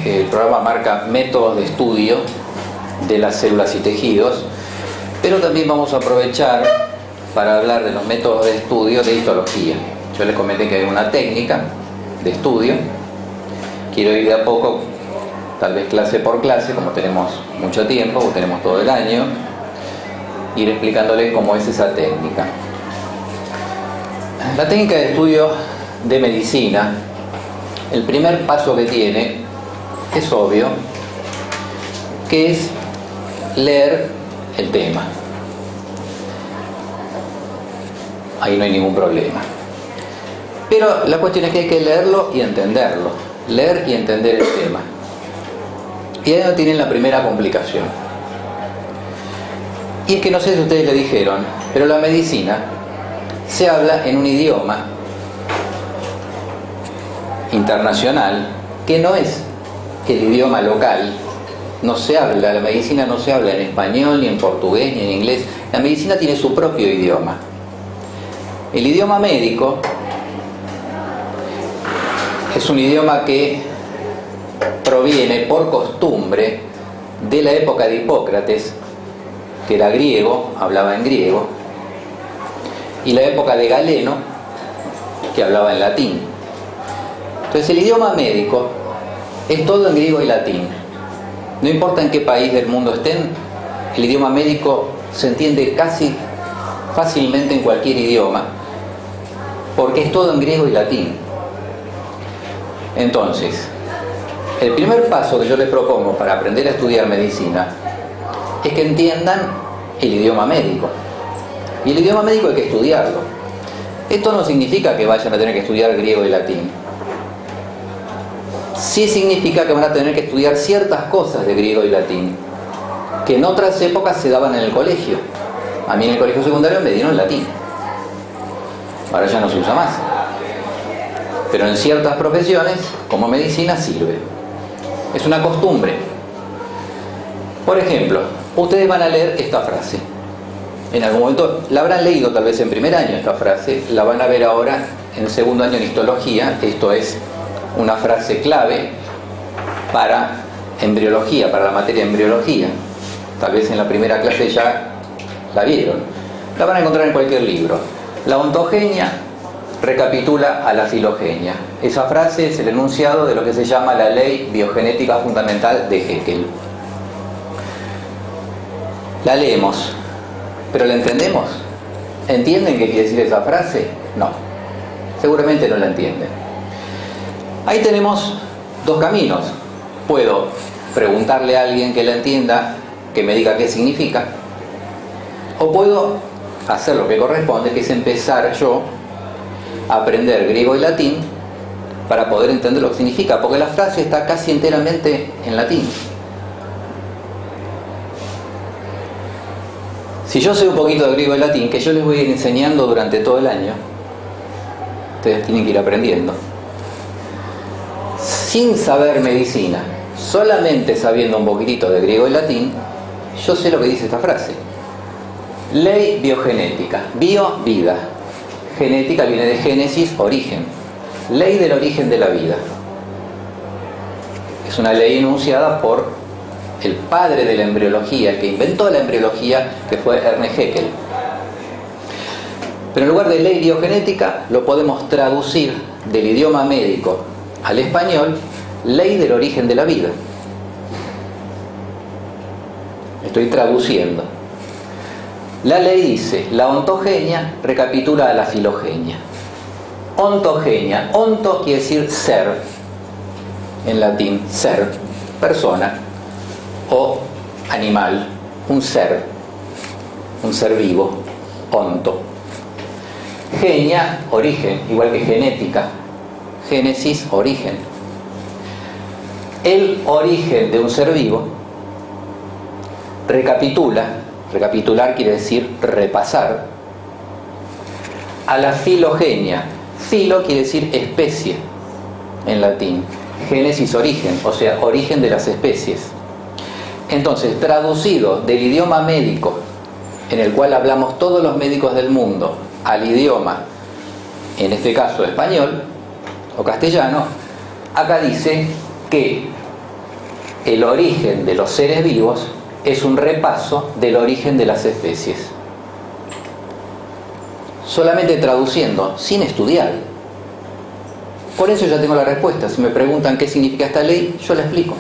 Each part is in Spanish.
el programa marca métodos de estudio de las células y tejidos, pero también vamos a aprovechar para hablar de los métodos de estudio de histología. Yo les comenté que hay una técnica de estudio. Quiero ir de a poco, tal vez clase por clase, como tenemos mucho tiempo, o tenemos todo el año, ir explicándoles cómo es esa técnica. La técnica de estudio de medicina, el primer paso que tiene es obvio, que es leer el tema. Ahí no hay ningún problema. Pero la cuestión es que hay que leerlo y entenderlo. Leer y entender el tema. Y ahí no tienen la primera complicación. Y es que no sé si ustedes le dijeron, pero la medicina se habla en un idioma internacional que no es el idioma local. No se habla, la medicina no se habla en español, ni en portugués, ni en inglés. La medicina tiene su propio idioma. El idioma médico es un idioma que proviene por costumbre de la época de Hipócrates, que era griego, hablaba en griego, y la época de Galeno, que hablaba en latín. Entonces el idioma médico es todo en griego y latín. No importa en qué país del mundo estén, el idioma médico se entiende casi fácilmente en cualquier idioma, porque es todo en griego y latín. Entonces, el primer paso que yo les propongo para aprender a estudiar medicina es que entiendan el idioma médico. Y el idioma médico hay que estudiarlo. Esto no significa que vayan a tener que estudiar griego y latín. Sí significa que van a tener que estudiar ciertas cosas de griego y latín, que en otras épocas se daban en el colegio. A mí en el colegio secundario me dieron latín. Ahora ya no se usa más. Pero en ciertas profesiones, como medicina, sirve. Es una costumbre. Por ejemplo, ustedes van a leer esta frase. En algún momento la habrán leído tal vez en primer año esta frase, la van a ver ahora en segundo año en histología. Esto es una frase clave para embriología, para la materia de embriología. Tal vez en la primera clase ya la vieron. La van a encontrar en cualquier libro. La ontogenia recapitula a la filogenia. Esa frase es el enunciado de lo que se llama la ley biogenética fundamental de Haeckel. La leemos, pero ¿la entendemos? ¿Entienden qué quiere decir esa frase? No, seguramente no la entienden. Ahí tenemos dos caminos. Puedo preguntarle a alguien que la entienda, que me diga qué significa, o puedo hacer lo que corresponde, que es empezar yo a aprender griego y latín para poder entender lo que significa, porque la frase está casi enteramente en latín. Si yo sé un poquito de griego y latín, que yo les voy a ir enseñando durante todo el año, ustedes tienen que ir aprendiendo. Sin saber medicina, solamente sabiendo un poquitito de griego y latín, yo sé lo que dice esta frase. Ley biogenética. Bio, vida. Genética viene de génesis, origen. Ley del origen de la vida. Es una ley enunciada por el padre de la embriología, el que inventó la embriología, que fue Ernest Haeckel. Pero en lugar de ley biogenética, lo podemos traducir del idioma médico al español, ley del origen de la vida. Estoy traduciendo. La ley dice, la ontogenia recapitula a la filogenia. Ontogenia. Onto quiere decir ser, en latín, ser, persona, o animal, un ser vivo, onto. Genia, origen, igual que genética. Génesis, origen. El origen de un ser vivo recapitula. Recapitular quiere decir repasar. A la filogenia. Filo quiere decir especie en latín. Génesis, origen, o sea, origen de las especies. Entonces, traducido del idioma médico, en el cual hablamos todos los médicos del mundo, al idioma, en este caso español o castellano, acá dice que el origen de los seres vivos es un repaso del origen de las especies. Solamente traduciendo, sin estudiar. Por eso ya tengo la respuesta. Si me preguntan qué significa esta ley, yo la explico.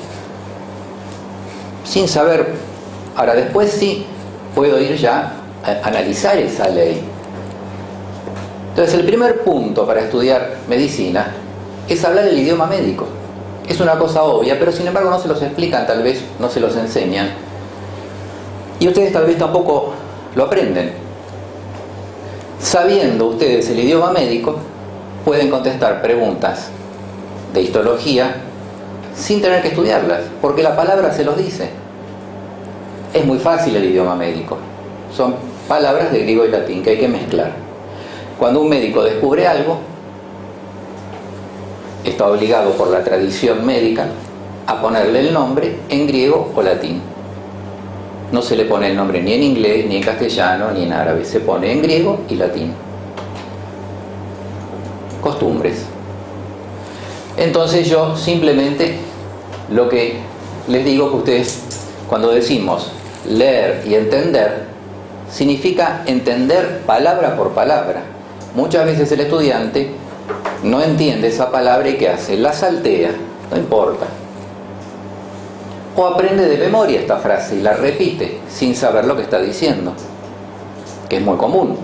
Sin saber. Ahora, después sí puedo ir ya a analizar esa ley. Entonces, el primer punto para estudiar medicina es hablar el idioma médico. Es una cosa obvia, pero sin embargo no se los explican, tal vez no se los enseñan. Y ustedes tal vez tampoco lo aprenden. Sabiendo ustedes el idioma médico, pueden contestar preguntas de histología sin tener que estudiarlas, porque la palabra se los dice. Es muy fácil el idioma médico. Son palabras de griego y latín que hay que mezclar. Cuando un médico descubre algo, está obligado por la tradición médica a ponerle el nombre en griego o latín. No se le pone el nombre ni en inglés, ni en castellano, ni en árabe. Se pone en griego y latín. Costumbres. Entonces yo simplemente lo que les digo que ustedes, cuando decimos leer y entender, significa entender palabra por palabra. Muchas veces el estudiante no entiende esa palabra y ¿qué hace? La saltea, no importa. O aprende de memoria esta frase y la repite sin saber lo que está diciendo, que es muy común,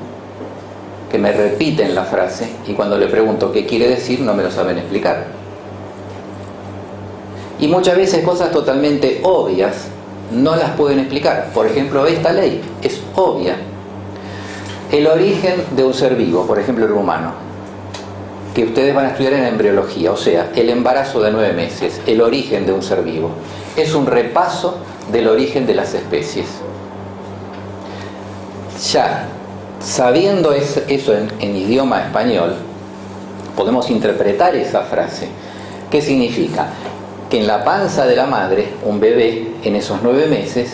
que me repiten la frase y cuando le pregunto qué quiere decir no me lo saben explicar. Y muchas veces cosas totalmente obvias no las pueden explicar. Por ejemplo, esta ley es obvia. El origen de un ser vivo, por ejemplo el humano, que ustedes van a estudiar en embriología, o sea, el embarazo de 9 meses, el origen de un ser vivo, es un repaso del origen de las especies. Ya, sabiendo eso en idioma español, podemos interpretar esa frase. ¿Qué significa? Que en la panza de la madre, un bebé, en esos 9 meses,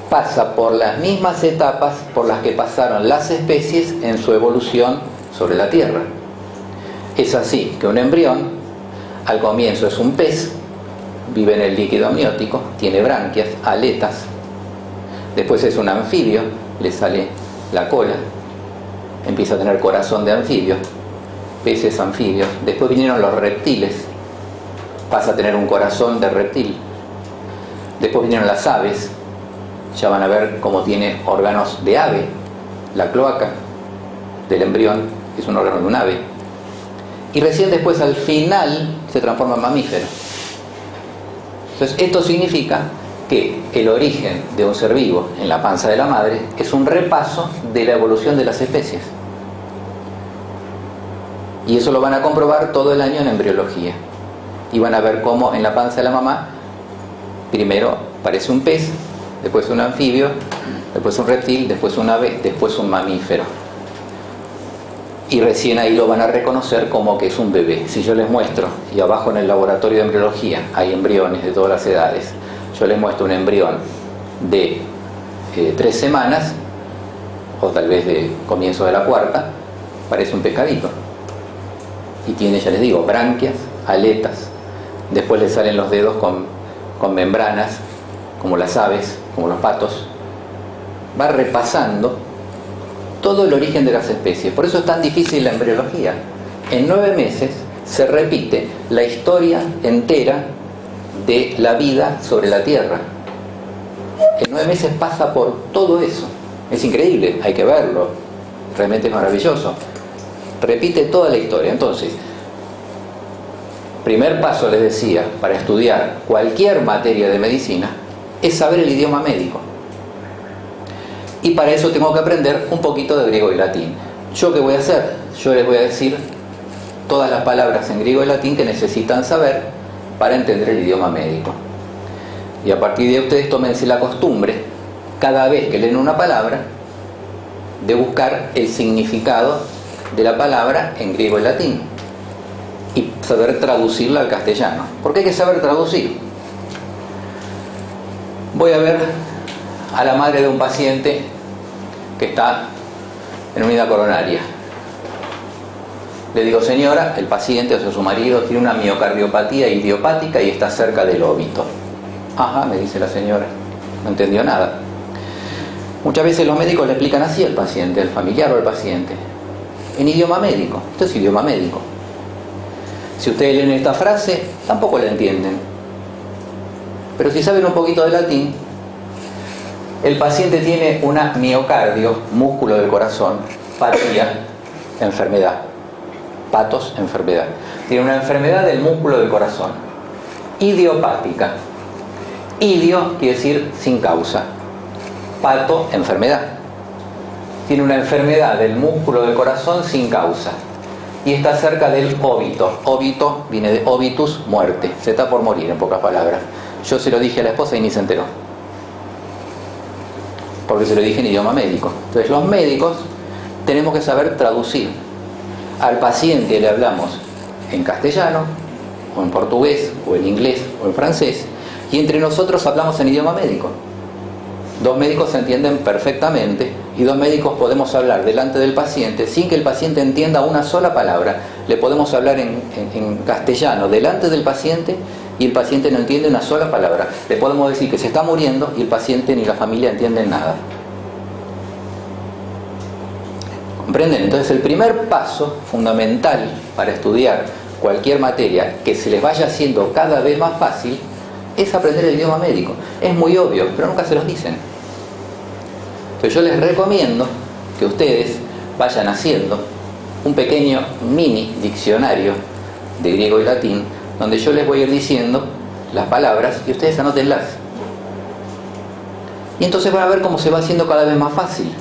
pasa por las mismas etapas por las que pasaron las especies en su evolución sobre la Tierra. Es así que un embrión, al comienzo es un pez, vive en el líquido amniótico, tiene branquias, aletas. Después es un anfibio, le sale la cola, empieza a tener corazón de anfibio, peces anfibios. Después vinieron los reptiles, pasa a tener un corazón de reptil. Después vinieron las aves, ya van a ver cómo tiene órganos de ave. La cloaca del embrión es un órgano de un ave. Y recién después, al final, se transforma en mamífero. Entonces, esto significa que el origen de un ser vivo en la panza de la madre es un repaso de la evolución de las especies. Y eso lo van a comprobar todo el año en embriología. Y van a ver cómo en la panza de la mamá, primero parece un pez, después un anfibio, después un reptil, después un ave, después un mamífero. Y recién ahí lo van a reconocer como que es un bebé. Si yo les muestro, y abajo en el laboratorio de embriología hay embriones de todas las edades, yo les muestro un embrión de 3 semanas, o tal vez de comienzo de la 4ª, parece un pescadito. Y tiene, ya les digo, branquias, aletas. Después le salen los dedos con membranas, como las aves, como los patos. Va repasando todo el origen de las especies. Por eso es tan difícil la embriología. En 9 meses se repite la historia entera de la vida sobre la Tierra. En 9 meses pasa por todo eso. Es increíble, hay que verlo. Realmente es maravilloso. Repite toda la historia. Entonces, primer paso, les decía, para estudiar cualquier materia de medicina es saber el idioma médico. Y para eso tengo que aprender un poquito de griego y latín. ¿Yo qué voy a hacer? Yo les voy a decir todas las palabras en griego y latín que necesitan saber para entender el idioma médico. Y a partir de ahí ustedes tómense la costumbre, cada vez que leen una palabra, de buscar el significado de la palabra en griego y latín. Y saber traducirla al castellano. Porque hay que saber traducir. Voy a ver a la madre de un paciente que está en unidad coronaria. Le digo, señora, el paciente, o sea, su marido, tiene una miocardiopatía idiopática y está cerca del óbito. Ajá, me dice la señora, no entendió nada. Muchas veces los médicos le explican así al paciente, al familiar o al paciente, en idioma médico. Esto es idioma médico. Si ustedes leen esta frase, tampoco la entienden. Pero si saben un poquito de latín, el paciente tiene una miocardio, músculo del corazón, patía, enfermedad. Patos, enfermedad. Tiene una enfermedad del músculo del corazón. Idiopática. Idio quiere decir sin causa. Pato, enfermedad. Tiene una enfermedad del músculo del corazón sin causa. Y está cerca del óbito. Óbito viene de obitus, muerte. Se está por morir, en pocas palabras. Yo se lo dije a la esposa y ni se enteró. Porque se lo dije en idioma médico. Entonces los médicos tenemos que saber traducir. Al paciente le hablamos en castellano, o en portugués, o en inglés, o en francés. Y entre nosotros hablamos en idioma médico. Dos médicos se entienden perfectamente y dos médicos podemos hablar delante del paciente sin que el paciente entienda una sola palabra. Le podemos hablar en castellano delante del paciente y el paciente no entiende una sola palabra. Le podemos decir que se está muriendo y el paciente ni la familia entienden nada. ¿Comprenden? Entonces el primer paso fundamental para estudiar cualquier materia que se les vaya haciendo cada vez más fácil es aprender el idioma médico. Es muy obvio, pero nunca se los dicen. Entonces yo les recomiendo que ustedes vayan haciendo un pequeño mini diccionario de griego y latín, donde yo les voy a ir diciendo las palabras y ustedes anótenlas. Y entonces van a ver cómo se va haciendo cada vez más fácil.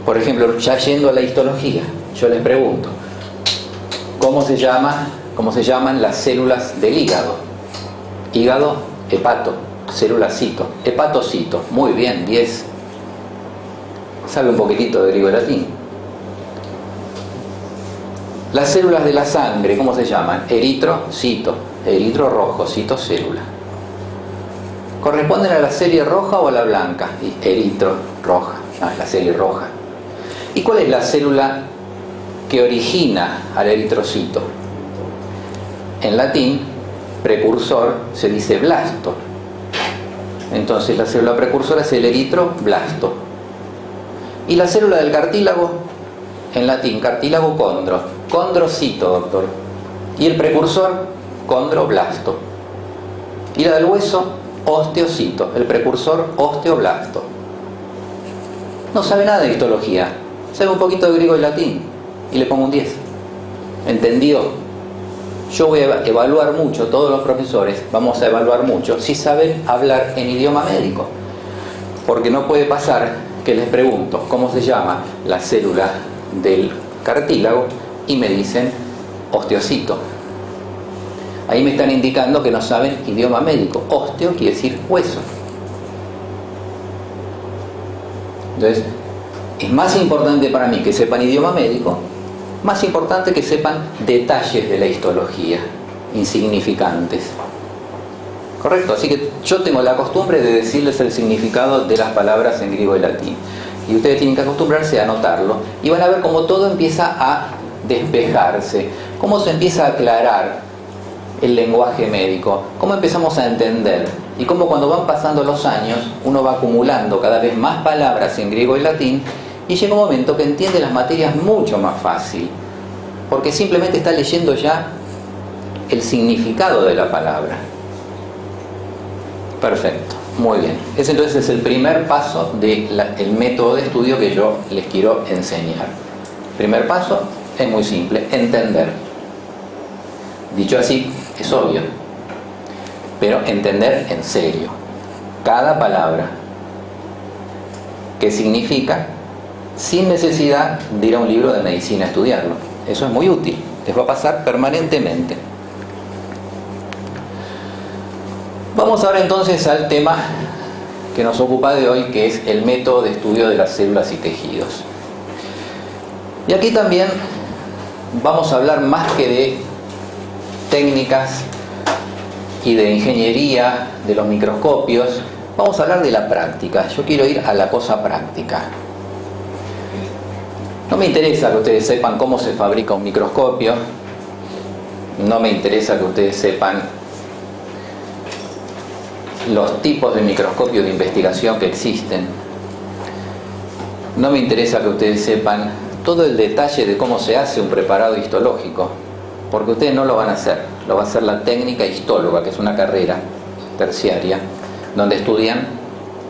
Por ejemplo, ya yendo a la histología, yo les pregunto, ¿cómo se llaman las células del hígado? Hígado, hepato, célula cito, hepatocito. Muy bien, 10. Sabe un poquitito de griego y latín. Las células de la sangre, ¿cómo se llaman? Eritrocito, eritro rojo, citocélula. ¿Corresponden a la serie roja o a la blanca? Eritro, roja, es la serie roja. ¿Y cuál es la célula que origina al eritrocito? En latín, precursor se dice blasto. Entonces la célula precursora es el eritroblasto. Y la célula del cartílago, en latín, cartílago condro. Condrocito, doctor. Y el precursor, condroblasto. Y la del hueso, osteocito. El precursor, osteoblasto. No sabe nada de histología. Sabe un poquito de griego y latín. Y le pongo un 10. ¿Entendió? Yo voy a evaluar mucho, todos los profesores vamos a evaluar mucho si saben hablar en idioma médico. Porque no puede pasar que les pregunto cómo se llama la célula del cartílago y me dicen osteocito. Ahí me están indicando que no saben idioma médico. Osteo quiere decir hueso. Entonces, es más importante para mí que sepan idioma médico, más importante que sepan detalles de la histología, insignificantes. ¿Correcto? Así que yo tengo la costumbre de decirles el significado de las palabras en griego y latín. Y ustedes tienen que acostumbrarse a anotarlo. Y van a ver cómo todo empieza a despejarse, cómo se empieza a aclarar el lenguaje médico, cómo empezamos a entender. Y cómo cuando van pasando los años, uno va acumulando cada vez más palabras en griego y latín, y llega un momento que entiende las materias mucho más fácil, porque simplemente está leyendo ya el significado de la palabra. Perfecto, muy bien. Ese entonces es el primer paso del método de estudio que yo les quiero enseñar. Primer paso es muy simple, entender. Dicho así, es obvio, pero entender en serio cada palabra, qué significa, sin necesidad de ir a un libro de medicina a estudiarlo. Eso es muy útil, les va a pasar permanentemente. Vamos ahora entonces al tema que nos ocupa de hoy, que es el método de estudio de las células y tejidos. Y aquí también vamos a hablar más que de técnicas y de ingeniería de los microscopios, vamos a hablar de la práctica. Yo quiero ir a la cosa práctica. No me interesa que ustedes sepan cómo se fabrica un microscopio, no me interesa que ustedes sepan los tipos de microscopios de investigación que existen. No me interesa que ustedes sepan todo el detalle de cómo se hace un preparado histológico, porque ustedes no lo van a hacer, lo va a hacer la técnica históloga, que es una carrera terciaria, donde estudian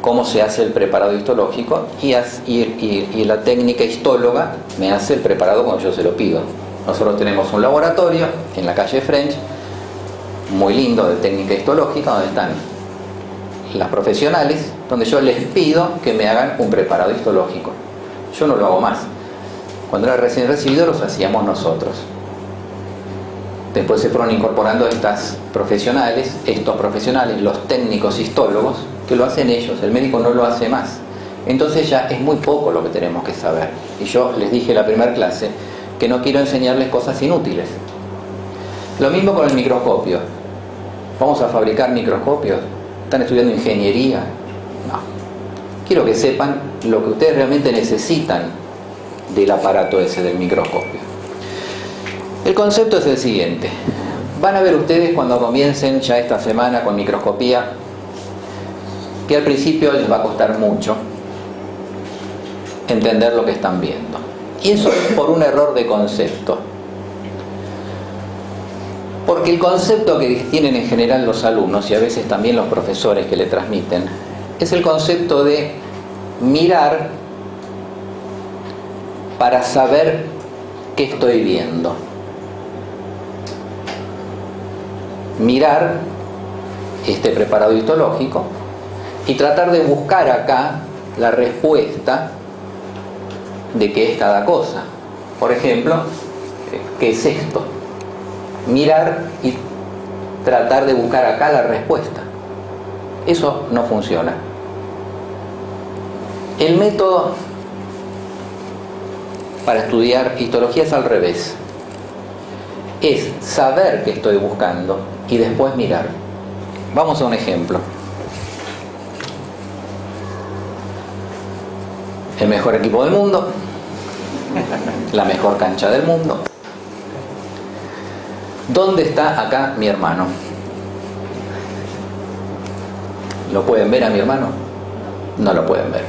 cómo se hace el preparado histológico y la técnica históloga me hace el preparado cuando yo se lo pido. Nosotros tenemos un laboratorio en la calle French, muy lindo, de técnica histológica, donde están las profesionales, donde yo les pido que me hagan un preparado histológico. Yo no lo hago más. Cuando era recién recibido los hacíamos nosotros. Después se fueron incorporando estos profesionales, los técnicos histólogos, que lo hacen ellos, el médico no lo hace más. Entonces ya es muy poco lo que tenemos que saber. Y yo les dije en la primera clase que no quiero enseñarles cosas inútiles. Lo mismo con el microscopio. ¿Vamos a fabricar microscopios? ¿Están estudiando ingeniería? No. Quiero que sepan lo que ustedes realmente necesitan del aparato ese del microscopio. El concepto es el siguiente. Van a ver ustedes cuando comiencen ya esta semana con microscopía que al principio les va a costar mucho entender lo que están viendo. Y eso es por un error de concepto. Porque el concepto que tienen en general los alumnos y a veces también los profesores que le transmiten es el concepto de mirar para saber qué estoy viendo. Mirar este preparado histológico y tratar de buscar acá la respuesta de qué es cada cosa. Por ejemplo, ¿qué es esto? Mirar y tratar de buscar acá la respuesta. Eso no funciona. El método para estudiar histología es al revés. Es saber qué estoy buscando y después mirar. Vamos a un ejemplo. El mejor equipo del mundo, la mejor cancha del mundo. ¿Dónde está acá mi hermano? ¿Lo pueden ver a mi hermano? No lo pueden ver.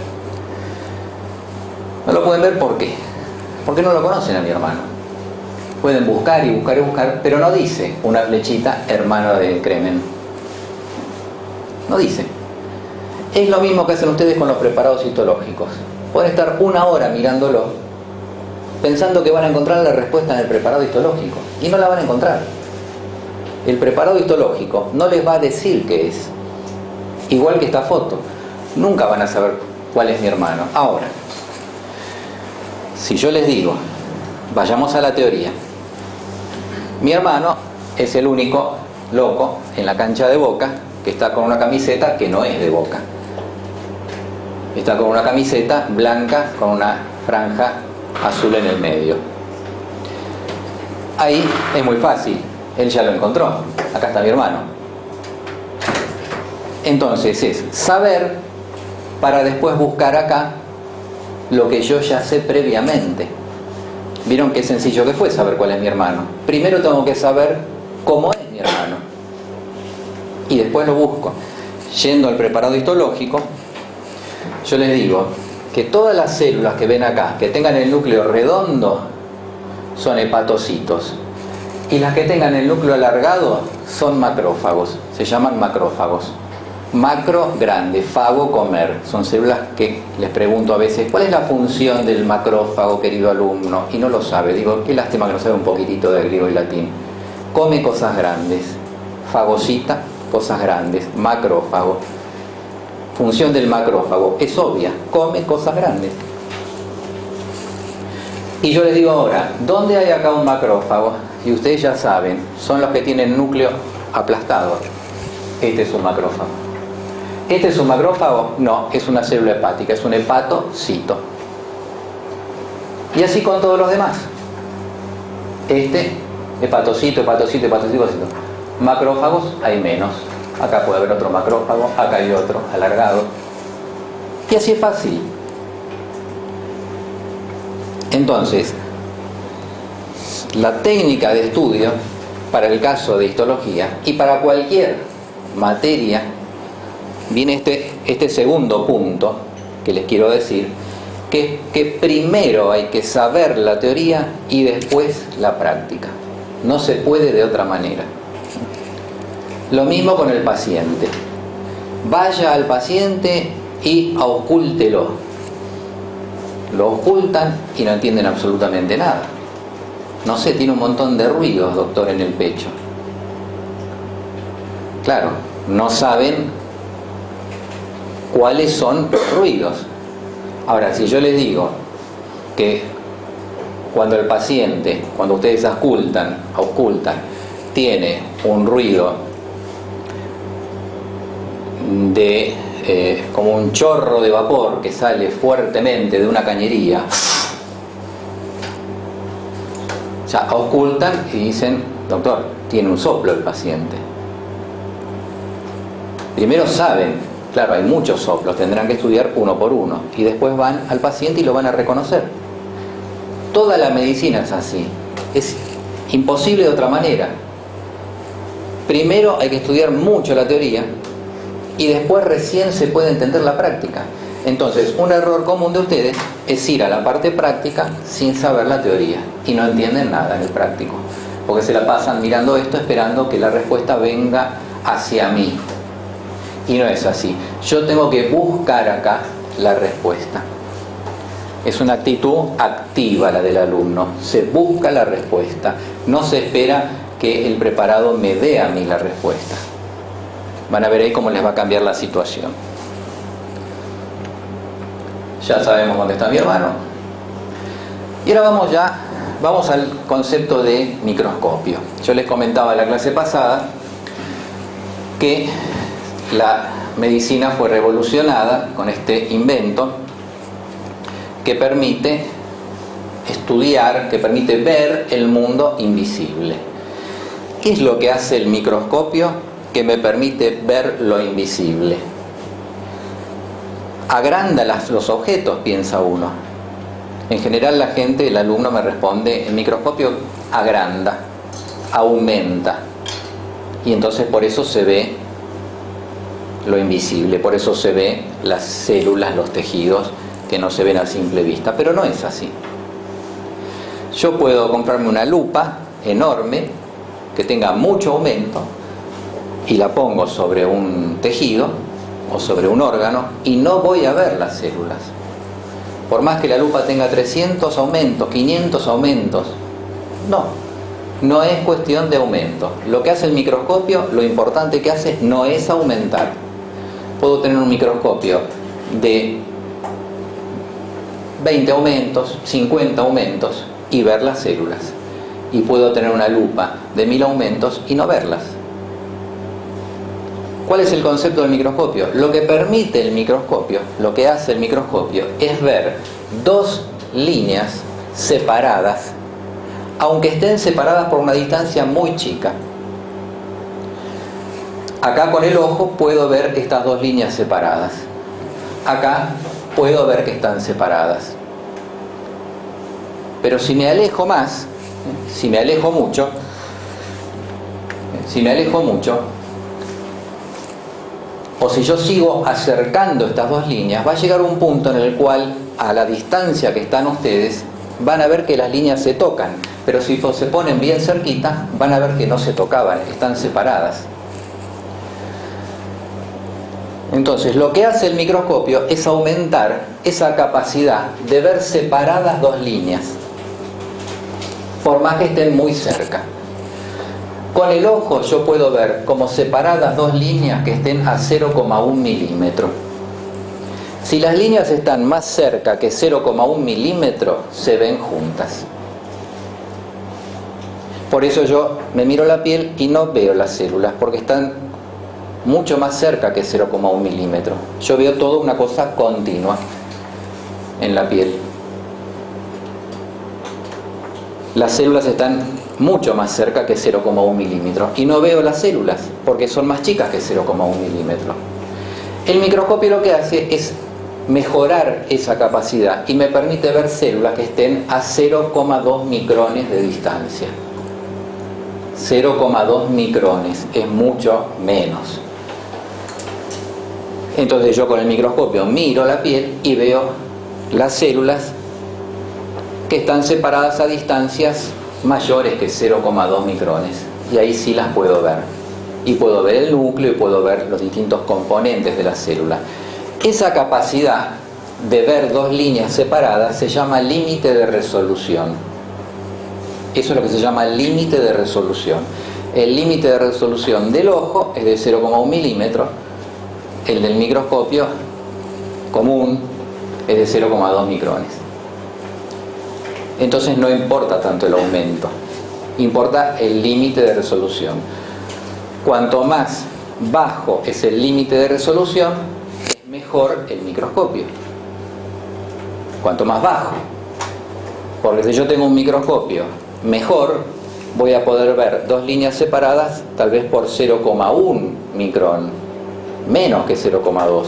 No lo pueden ver, ¿por qué? Porque no lo conocen a mi hermano. Pueden buscar y buscar y buscar, pero no dice una flechita hermano de Kremen. No dice. Es lo mismo que hacen ustedes con los preparados histológicos. Pueden estar una hora mirándolo, pensando que van a encontrar la respuesta en el preparado histológico, y no la van a encontrar. El preparado histológico no les va a decir qué es. Igual que esta foto. Nunca van a saber cuál es mi hermano. Ahora, si yo les digo, vayamos a la teoría. Mi hermano es el único loco en la cancha de Boca que está con una camiseta que no es de Boca. Está con una camiseta blanca con una franja azul en el medio. Ahí es muy fácil. Él ya lo encontró. Acá está mi hermano. Entonces es saber para después buscar acá lo que yo ya sé previamente. ¿Vieron qué sencillo que fue saber cuál es mi hermano? Primero tengo que saber cómo es mi hermano. Y después lo busco. Yendo al preparado histológico, yo les digo que todas las células que ven acá, que tengan el núcleo redondo, son hepatocitos. Y las que tengan el núcleo alargado son macrófagos. Se llaman macrófagos. Macro, grande, fago, comer. Son células que les pregunto a veces, ¿cuál es la función del macrófago, querido alumno? Y no lo sabe. Digo, qué lástima que no sabe un poquitito de griego y latín. Come cosas grandes. Fagocita, cosas grandes. Macrófago. Función del macrófago es obvia. Come cosas grandes. Y yo les digo ahora, ¿dónde hay acá un macrófago? Y ustedes ya saben, son los que tienen núcleo aplastado. Este es un macrófago. ¿Este es un macrófago? No, es una célula hepática, es un hepatocito. Y así con todos los demás. Este, hepatocito, hepatocito, hepatocito, hepatocito. Macrófagos hay menos. Acá puede haber otro macrófago, acá hay otro alargado. Y así es fácil. Entonces, la técnica de estudio para el caso de histología y para cualquier materia viene este segundo punto que les quiero decir, que primero hay que saber la teoría y después la práctica. No se puede de otra manera. Lo mismo con el paciente. Vaya al paciente y auscúltelo. Lo ocultan y no entienden absolutamente nada. No sé, tiene un montón de ruidos, doctor, en el pecho. Claro, no saben cuáles son los ruidos. Ahora, si yo les digo que cuando el paciente, cuando ustedes auscultan, tiene un ruido de como un chorro de vapor que sale fuertemente de una cañería, ya auscultan y dicen, doctor, tiene un soplo el paciente. Primero saben, claro, hay muchos soplos, tendrán que estudiar uno por uno y después van al paciente y lo van a reconocer. Toda la medicina es así, es imposible de otra manera. Primero hay que estudiar mucho la teoría y después recién se puede entender la práctica. Entonces, un error común de ustedes es ir a la parte práctica sin saber la teoría y no entienden nada en el práctico, porque se la pasan mirando esto esperando que la respuesta venga hacia mí. Y no es así. Yo tengo que buscar acá la respuesta. Es una actitud activa la del alumno. Se busca la respuesta. No se espera que el preparado me dé a mí la respuesta. Van a ver ahí cómo les va a cambiar la situación. Ya sabemos dónde está mi hermano. Y ahora vamos al concepto de microscopio. Yo les comentaba en la clase pasada que la medicina fue revolucionada con este invento que permite estudiar, que permite ver el mundo invisible. ¿Qué es lo que hace el microscopio que me permite ver lo invisible? Agranda los objetos, piensa uno. En general la gente, el alumno me responde, el microscopio agranda, aumenta. Y entonces por eso se ve lo invisible, por eso se ve las células, los tejidos que no se ven a simple vista, pero no es así. Yo puedo comprarme una lupa enorme que tenga mucho aumento y la pongo sobre un tejido o sobre un órgano y no voy a ver las células. Por más que la lupa tenga 300 aumentos, 500 aumentos, no es cuestión de aumento. Lo que hace el microscopio, lo importante que hace no es aumentar. Puedo tener un microscopio de 20 aumentos, 50 aumentos y ver las células. Y puedo tener una lupa de 1000 aumentos y no verlas. ¿Cuál es el concepto del microscopio? Lo que permite el microscopio, lo que hace el microscopio es ver dos líneas separadas, aunque estén separadas por una distancia muy chica. Acá con el ojo puedo ver estas dos líneas separadas. Acá puedo ver que están separadas. Pero si me alejo más, si me alejo mucho, o si yo sigo acercando estas dos líneas, va a llegar un punto en el cual, a la distancia que están ustedes, van a ver que las líneas se tocan. Pero si se ponen bien cerquita, van a ver que no se tocaban, están separadas. Entonces, lo que hace el microscopio es aumentar esa capacidad de ver separadas dos líneas, por más que estén muy cerca. Con el ojo yo puedo ver como separadas dos líneas que estén a 0,1 milímetro. Si las líneas están más cerca que 0,1 milímetro, se ven juntas. Por eso yo me miro la piel y no veo las células, porque están mucho más cerca que 0,1 milímetro. Yo veo toda una cosa continua en la piel. Las células están mucho más cerca que 0,1 milímetro y no veo las células porque son más chicas que 0,1 milímetro. El microscopio lo que hace es mejorar esa capacidad y me permite ver células que estén a 0,2 micrones de distancia. 0,2 micrones es mucho menos. Entonces yo con el microscopio miro la piel y veo las células que están separadas a distancias mayores que 0,2 micrones. Y ahí sí las puedo ver. Y puedo ver el núcleo y puedo ver los distintos componentes de la célula. Esa capacidad de ver dos líneas separadas se llama límite de resolución. Eso es lo que se llama límite de resolución. El límite de resolución del ojo es de 0,1 milímetro. El del microscopio común es de 0,2 micrones. Entonces no importa tanto el aumento, importa el límite de resolución. Cuanto más bajo es el límite de resolución, es mejor el microscopio. Cuanto más bajo. Porque si yo tengo un microscopio mejor, voy a poder ver dos líneas separadas tal vez por 0,1 micrón, menos que 0,2.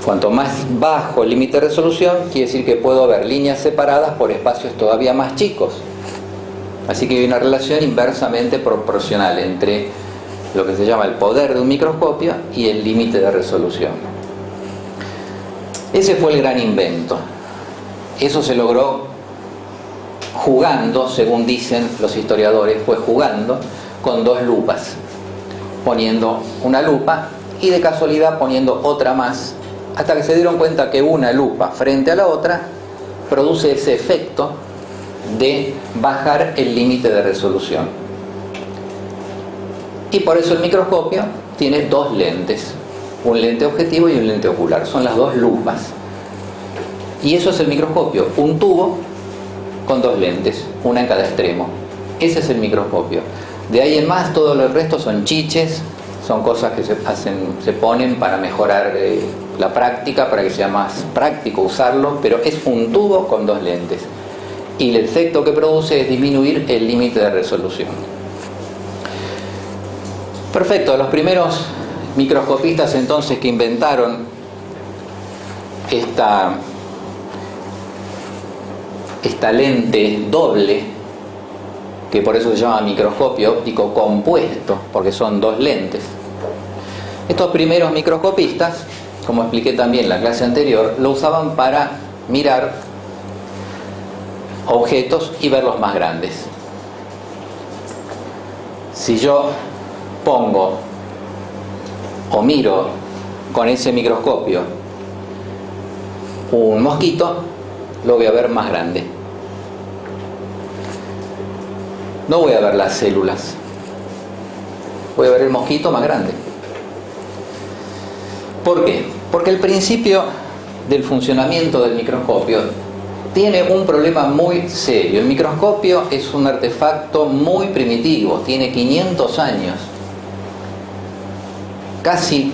Cuanto más bajo el límite de resolución, quiere decir que puedo ver líneas separadas por espacios todavía más chicos. Así que hay una relación inversamente proporcional entre lo que se llama el poder de un microscopio y el límite de resolución. Ese fue el gran invento. Eso se logró jugando, según dicen los historiadores, fue jugando con dos lupas, poniendo una lupa y de casualidad poniendo otra más, hasta que se dieron cuenta que una lupa frente a la otra produce ese efecto de bajar el límite de resolución. Y por eso el microscopio tiene dos lentes, un lente objetivo y un lente ocular, son las dos lupas. Y eso es el microscopio, un tubo con dos lentes, una en cada extremo. Ese es el microscopio. De ahí en más, todo el resto son chiches, son cosas que se ponen para mejorar la práctica, para que sea más práctico usarlo, pero es un tubo con dos lentes. Y el efecto que produce es disminuir el límite de resolución. Perfecto, los primeros microscopistas entonces que inventaron esta lente doble, que por eso se llama microscopio óptico compuesto, porque son dos lentes. Estos primeros microscopistas, como expliqué también en la clase anterior, lo usaban para mirar objetos y verlos más grandes. Si yo pongo o miro con ese microscopio un mosquito, lo voy a ver más grande. No voy a ver las células, voy a ver el mosquito más grande. ¿Por qué? Porque el principio del funcionamiento del microscopio tiene un problema muy serio. El microscopio es un artefacto muy primitivo, tiene 500 años. Casi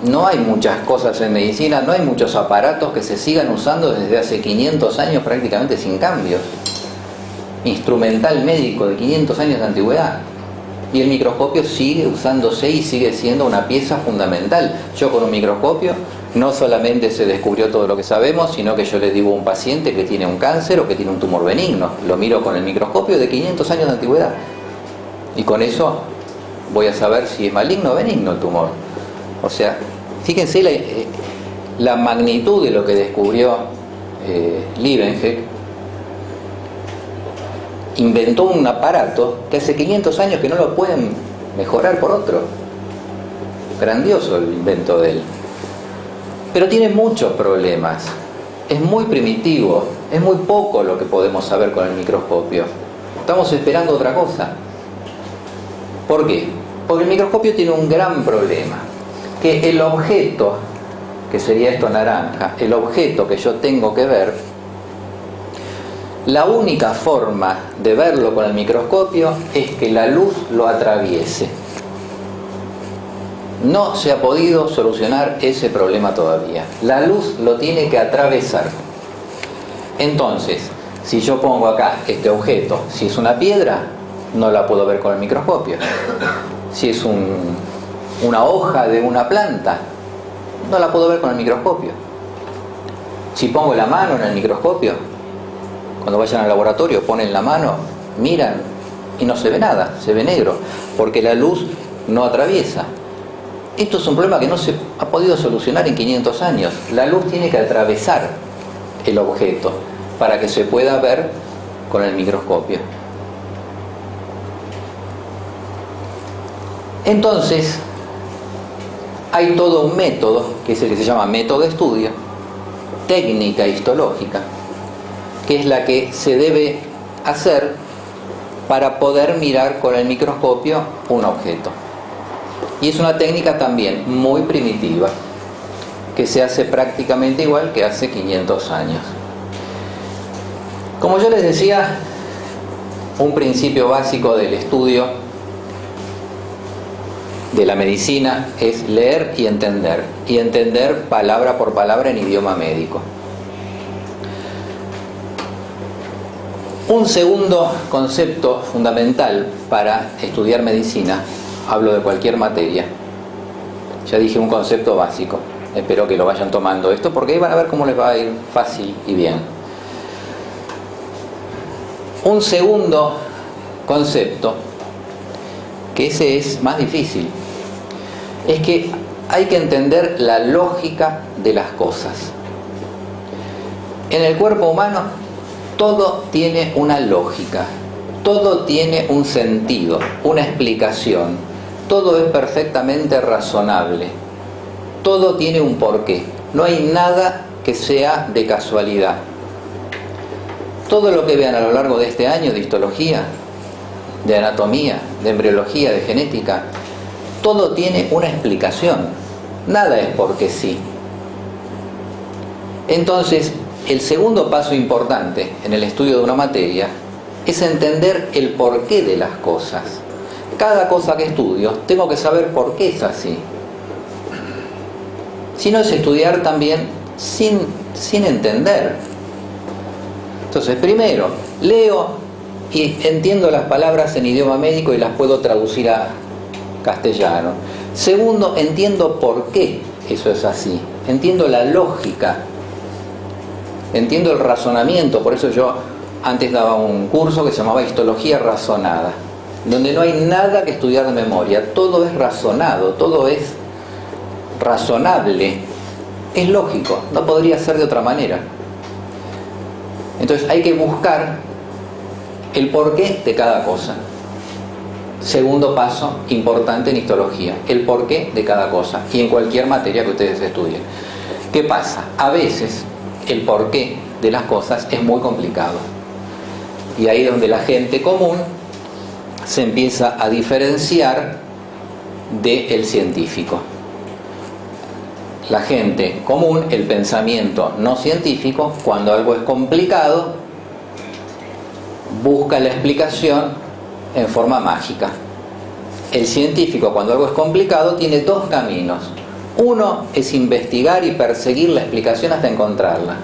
no hay muchas cosas en medicina, no hay muchos aparatos que se sigan usando desde hace 500 años prácticamente sin cambios. Instrumental médico de 500 años de antigüedad. Y el microscopio sigue usándose y sigue siendo una pieza fundamental. Yo con un microscopio no solamente se descubrió todo lo que sabemos, sino que yo le digo a un paciente que tiene un cáncer o que tiene un tumor benigno. Lo miro con el microscopio de 500 años de antigüedad. Y con eso voy a saber si es maligno o benigno el tumor. O sea, fíjense la magnitud de lo que descubrió Liebenheck. Inventó un aparato que hace 500 años que no lo pueden mejorar por otro. Grandioso el invento de él. Pero tiene muchos problemas. Es muy primitivo. Es muy poco lo que podemos saber con el microscopio. Estamos esperando otra cosa. ¿Por qué? Porque el microscopio tiene un gran problema. Que el objeto, que sería esto naranja, el objeto que yo tengo que ver, la única forma de verlo con el microscopio es que la luz lo atraviese. No se ha podido solucionar ese problema todavía. La luz lo tiene que atravesar. Entonces, si yo pongo acá este objeto, si es una piedra, no la puedo ver con el microscopio. Si es una hoja de una planta, no la puedo ver con el microscopio. Si pongo la mano en el microscopio, cuando vayan al laboratorio ponen la mano, miran y no se ve nada, se ve negro, porque la luz no atraviesa. Esto es un problema que no se ha podido solucionar en 500 años. La luz tiene que atravesar el objeto para que se pueda ver con el microscopio. Entonces, hay todo un método, que es el que se llama método de estudio, técnica histológica, que es la que se debe hacer para poder mirar con el microscopio un objeto. Y es una técnica también muy primitiva, que se hace prácticamente igual que hace 500 años. Como yo les decía, un principio básico del estudio de la medicina es leer y entender palabra por palabra en idioma médico. Un segundo concepto fundamental para estudiar medicina, hablo de cualquier materia, ya dije un concepto básico, espero que lo vayan tomando esto porque ahí van a ver cómo les va a ir fácil y bien. Un segundo concepto, que ese es más difícil, es que hay que entender la lógica de las cosas. En el cuerpo humano todo tiene una lógica, todo tiene un sentido, una explicación. Todo es perfectamente razonable. Todo tiene un porqué. No hay nada que sea de casualidad. Todo lo que vean a lo largo de este año de histología, de anatomía, de embriología, de genética, todo tiene una explicación. Nada es porque sí. Entonces, el segundo paso importante en el estudio de una materia es entender el porqué de las cosas. Cada cosa que estudio, tengo que saber por qué es así. Si no, es estudiar también sin entender. Entonces, primero, leo y entiendo las palabras en idioma médico y las puedo traducir a castellano. Segundo, entiendo por qué eso es así. Entiendo la lógica. Entiendo el razonamiento. Por eso yo antes daba un curso que se llamaba Histología Razonada, donde no hay nada que estudiar de memoria, todo es razonado, todo es razonable, es lógico, no podría ser de otra manera. Entonces hay que buscar el porqué de cada cosa. Segundo paso importante en histología, el porqué de cada cosa y en cualquier materia que ustedes estudien. ¿Qué pasa? A veces el porqué de las cosas es muy complicado y ahí es donde la gente común se empieza a diferenciar del científico. La gente común, el pensamiento no científico, cuando algo es complicado, busca la explicación en forma mágica. El científico, cuando algo es complicado, tiene dos caminos. Uno es investigar y perseguir la explicación hasta encontrarla.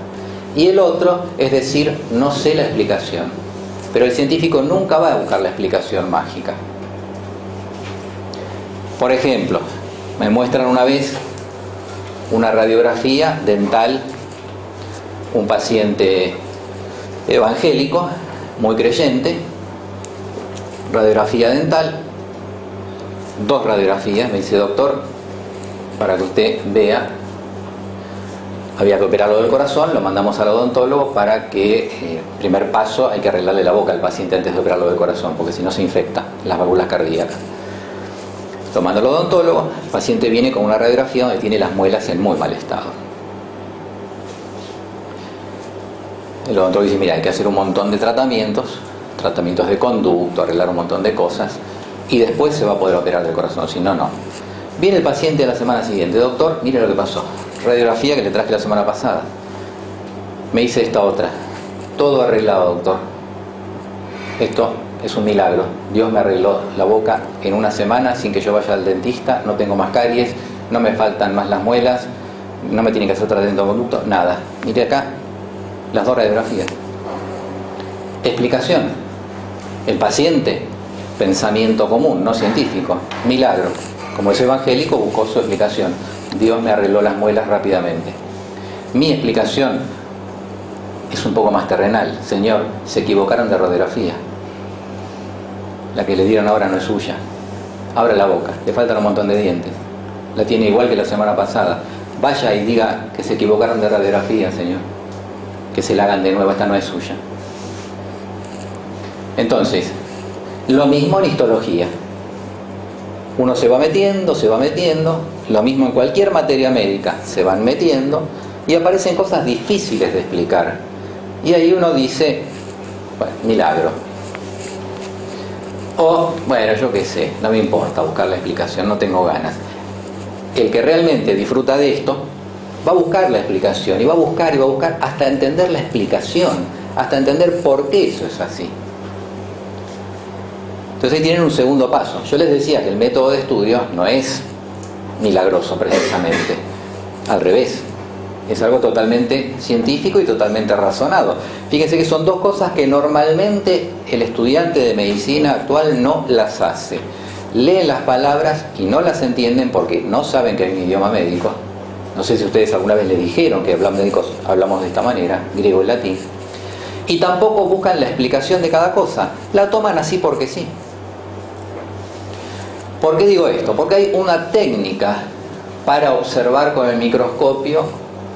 Y el otro es decir, no sé la explicación. Pero el científico nunca va a buscar la explicación mágica. Por ejemplo, me muestran una vez una radiografía dental, un paciente evangélico, muy creyente, radiografía dental, dos radiografías, me dice: doctor, para que usted vea, había que operarlo del corazón, lo mandamos al odontólogo para que, primer paso, hay que arreglarle la boca al paciente antes de operarlo del corazón, porque si no se infecta las válvulas cardíacas. Lo manda al odontólogo, el paciente viene con una radiografía donde tiene las muelas en muy mal estado. El odontólogo dice: mira, hay que hacer un montón de tratamientos de conducto, arreglar un montón de cosas, y después se va a poder operar del corazón, si no, no. Viene el paciente a la semana siguiente: doctor, mire lo que pasó, radiografía que le traje la semana pasada, me hice esta otra, todo arreglado, doctor, esto es un milagro, Dios me arregló la boca en una semana sin que yo vaya al dentista, no tengo más caries, no me faltan más las muelas, no me tienen que hacer tratamiento de conducto, nada. Mire acá las dos radiografías. Explicación: el paciente, pensamiento común, no científico, milagro. Como es evangélico, buscó su explicación: Dios me arregló las muelas rápidamente. Mi explicación es un poco más terrenal: Señor, se equivocaron de radiografía, la que le dieron ahora no es suya, abra la boca, le faltan un montón de dientes, La tiene igual que la semana pasada. Vaya y diga que se equivocaron de radiografía, señor. Que se la hagan de nuevo, esta no es suya. Entonces, lo mismo en histología. Uno se va metiendo, lo mismo en cualquier materia médica, se van metiendo y aparecen cosas difíciles de explicar. Y ahí uno dice, bueno, milagro. O, bueno, yo qué sé, no me importa buscar la explicación, no tengo ganas. El que realmente disfruta de esto, va a buscar la explicación, y va a buscar hasta entender la explicación, hasta entender por qué eso es así. Entonces ahí tienen un segundo paso. Yo les decía que el método de estudio no es milagroso precisamente, al revés. Es algo totalmente científico y totalmente razonado. Fíjense que son dos cosas que normalmente el estudiante de medicina actual no las hace. Leen las palabras y no las entienden porque no saben que hay un idioma médico. No sé si ustedes alguna vez le dijeron que médicos hablamos de esta manera, griego y latín. Y tampoco buscan la explicación de cada cosa. La toman así porque sí. ¿Por qué digo esto? Porque hay una técnica para observar con el microscopio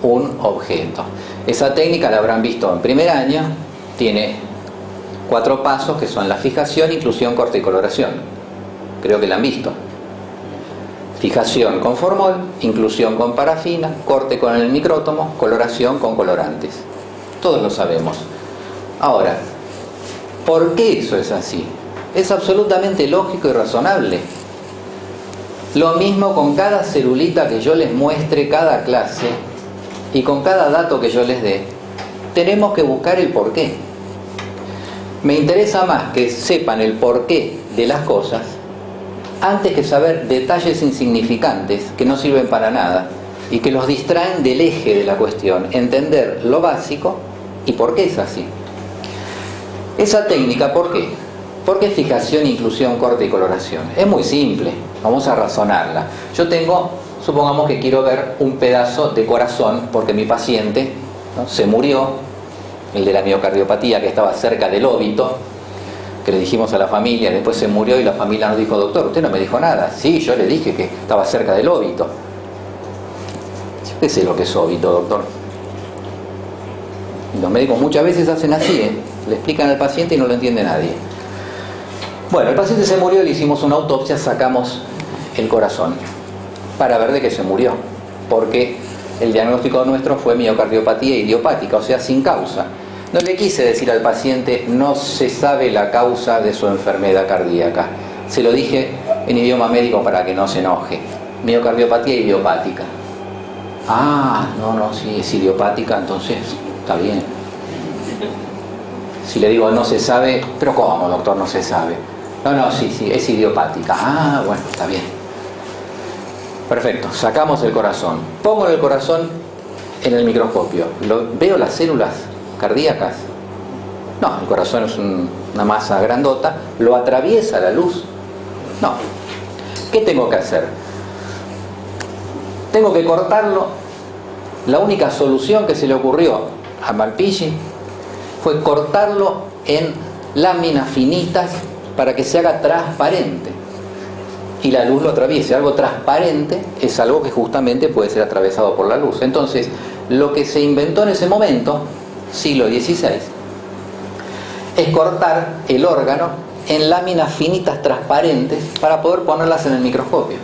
un objeto. Esa técnica la habrán visto en primer año. Tiene 4 pasos que son la fijación, inclusión, corte y coloración. Creo que la han visto. Fijación con formol, inclusión con parafina, corte con el micrótomo, coloración con colorantes. Todos lo sabemos. Ahora, ¿por qué eso es así? Es absolutamente lógico y razonable. Lo mismo con cada celulita que yo les muestre cada clase y con cada dato que yo les dé. Tenemos que buscar el porqué. Me interesa más que sepan el porqué de las cosas antes que saber detalles insignificantes que no sirven para nada y que los distraen del eje de la cuestión. Entender lo básico y por qué es así. Esa técnica, ¿por qué? Porque fijación, inclusión, corte y coloración. Es muy simple, vamos a razonarla. Yo tengo, supongamos que quiero ver un pedazo de corazón porque mi paciente, ¿no?, se murió, el de la miocardiopatía que estaba cerca del óbito, que le dijimos a la familia, después se murió y la familia nos dijo, doctor, usted no me dijo nada. Sí, yo le dije que estaba cerca del óbito. Yo qué sé lo que es óbito, doctor. Y los médicos muchas veces hacen así, le explican al paciente y no lo entiende nadie. Bueno, el paciente se murió, le hicimos una autopsia, sacamos el corazón para ver de qué se murió, porque el diagnóstico nuestro fue miocardiopatía idiopática, o sea, sin causa. No le quise decir al paciente, no se sabe la causa de su enfermedad cardíaca. Se lo dije en idioma médico para que no se enoje. Miocardiopatía idiopática. Ah, no, sí, es idiopática, entonces está bien. Si le digo, no se sabe, pero ¿cómo, doctor, no se sabe? No, sí, es idiopática. Ah, bueno, está bien. Perfecto, sacamos el corazón. Pongo el corazón en el microscopio. ¿Veo las células cardíacas? No, el corazón es una masa grandota. ¿Lo atraviesa la luz? No. ¿Qué tengo que hacer? Tengo que cortarlo. La única solución que se le ocurrió a Malpighi fue cortarlo en láminas finitas para que se haga transparente y la luz lo atraviese. Algo transparente es algo que justamente puede ser atravesado por la luz. Entonces, lo que se inventó en ese momento, siglo XVI, es cortar el órgano en láminas finitas transparentes para poder ponerlas en el microscopio.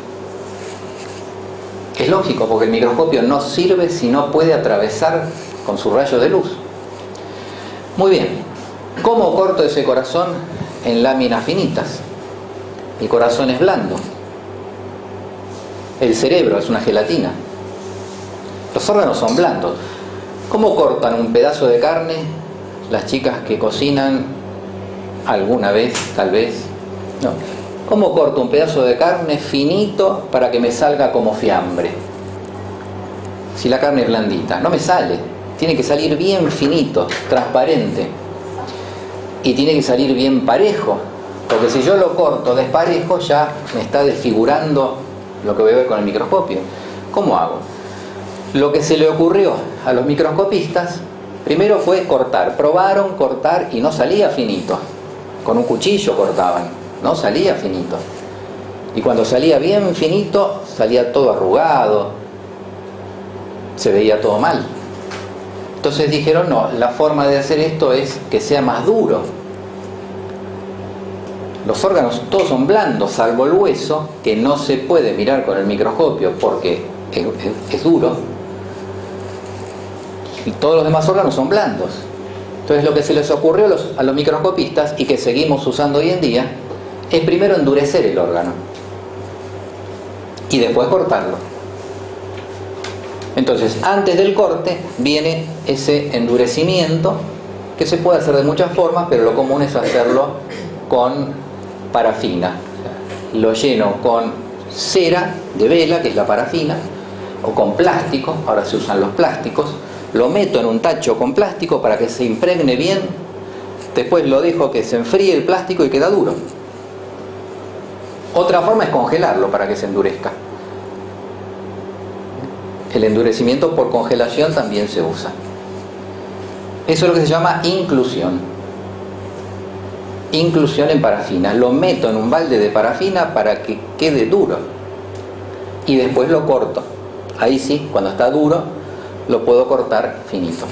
Es lógico, porque el microscopio no sirve si no puede atravesar con su rayo de luz. Muy bien, ¿cómo corto ese corazón en láminas finitas? El corazón es blando. El cerebro es una gelatina. Los órganos son blandos. ¿Cómo cortan un pedazo de carne las chicas que cocinan alguna vez, tal vez? No. ¿Cómo corto un pedazo de carne finito para que me salga como fiambre? Si la carne es blandita, no me sale. Tiene que salir bien finito, transparente. Y tiene que salir bien parejo. Porque si yo lo corto desparejo, ya me está desfigurando lo que voy a ver con el microscopio. ¿Cómo hago? Lo que se le ocurrió a los microscopistas, primero fue cortar. Probaron cortar y no salía finito. Con un cuchillo cortaban, no salía finito. Y cuando salía bien finito, salía todo arrugado, se veía todo mal. Entonces dijeron, no, la forma de hacer esto es que sea más duro. Los órganos todos son blandos, salvo el hueso, que no se puede mirar con el microscopio porque es duro. Y todos los demás órganos son blandos. Entonces lo que se les ocurrió a los microscopistas, y que seguimos usando hoy en día, es primero endurecer el órgano y después cortarlo. Entonces, antes del corte viene ese endurecimiento, que se puede hacer de muchas formas, pero lo común es hacerlo con parafina. Lo lleno con cera de vela, que es la parafina, o con plástico, ahora se usan los plásticos. Lo meto en un tacho con plástico para que se impregne bien, después lo dejo que se enfríe el plástico y queda duro. Otra forma es congelarlo para que se endurezca. El endurecimiento por congelación también se usa. Eso es lo que se llama inclusión. Inclusión en parafina. Lo meto en un balde de parafina para que quede duro. Y después lo corto. Ahí sí, cuando está duro, lo puedo cortar finito.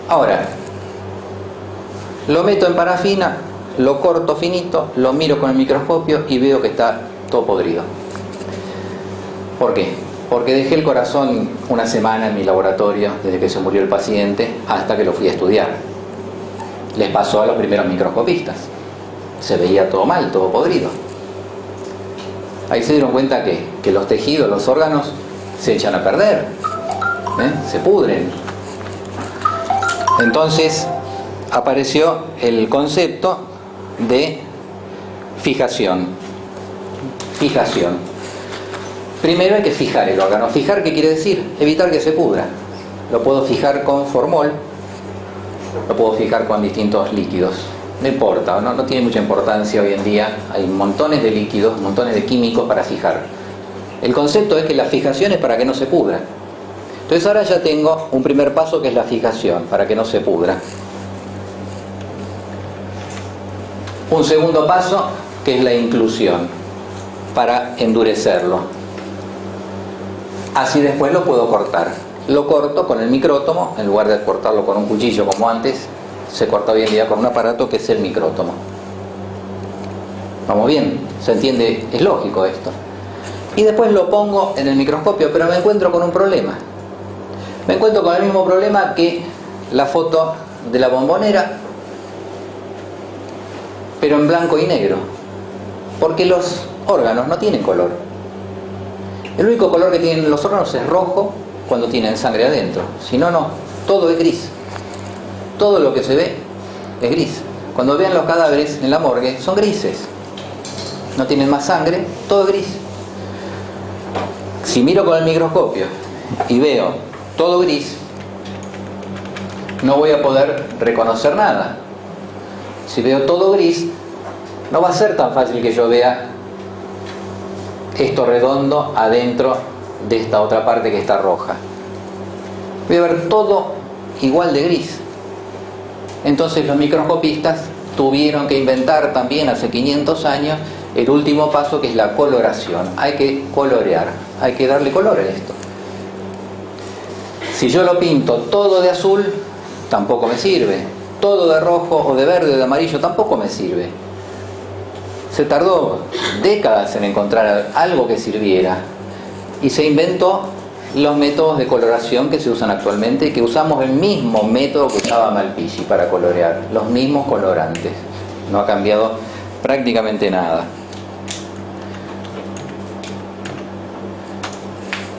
Ahora, lo meto en parafina, lo corto finito, lo miro con el microscopio y veo que está todo podrido. ¿Por qué? Porque dejé el corazón una semana en mi laboratorio desde que se murió el paciente hasta que lo fui a estudiar. Les pasó a los primeros microscopistas. Se veía todo mal, todo podrido. Ahí se dieron cuenta que los tejidos, los órganos se echan a perder, se pudren. Entonces apareció el concepto de fijación. Fijación. Primero hay que fijar el órgano. ¿Fijar qué quiere decir? Evitar que se pudra. Lo puedo fijar con formol, lo puedo fijar con distintos líquidos. No importa, no tiene mucha importancia hoy en día. Hay montones de líquidos, montones de químicos para fijar. El concepto es que la fijación es para que no se pudra. Entonces ahora ya tengo un primer paso que es la fijación, para que no se pudra. Un segundo paso que es la inclusión, para endurecerlo. Así después lo puedo cortar. Lo corto con el micrótomo, en lugar de cortarlo con un cuchillo como antes, se corta hoy en día con un aparato que es el micrótomo. ¿Vamos bien? ¿Se entiende? Es lógico esto. Y después lo pongo en el microscopio, pero me encuentro con un problema. Me encuentro con el mismo problema que la foto de la Bombonera, pero en blanco y negro. Porque los órganos no tienen color. El único color que tienen los órganos es rojo cuando tienen sangre adentro. Si no, no. Todo es gris. Todo lo que se ve es gris. Cuando vean los cadáveres en la morgue, son grises. No tienen más sangre, todo es gris. Si miro con el microscopio y veo todo gris, no voy a poder reconocer nada. Si veo todo gris, no va a ser tan fácil que yo vea esto redondo adentro de esta otra parte que está roja. Voy a ver todo igual de gris. Entonces los microscopistas tuvieron que inventar también hace 500 años el último paso, que es la coloración. Hay que colorear, hay que darle color a esto. Si yo lo pinto todo de azul, tampoco me sirve. Todo de rojo o de verde o de amarillo tampoco me sirve. Se tardó décadas en encontrar algo que sirviera y se inventó los métodos de coloración que se usan actualmente, y que usamos el mismo método que usaba Malpighi para colorear, los mismos colorantes. No ha cambiado prácticamente nada.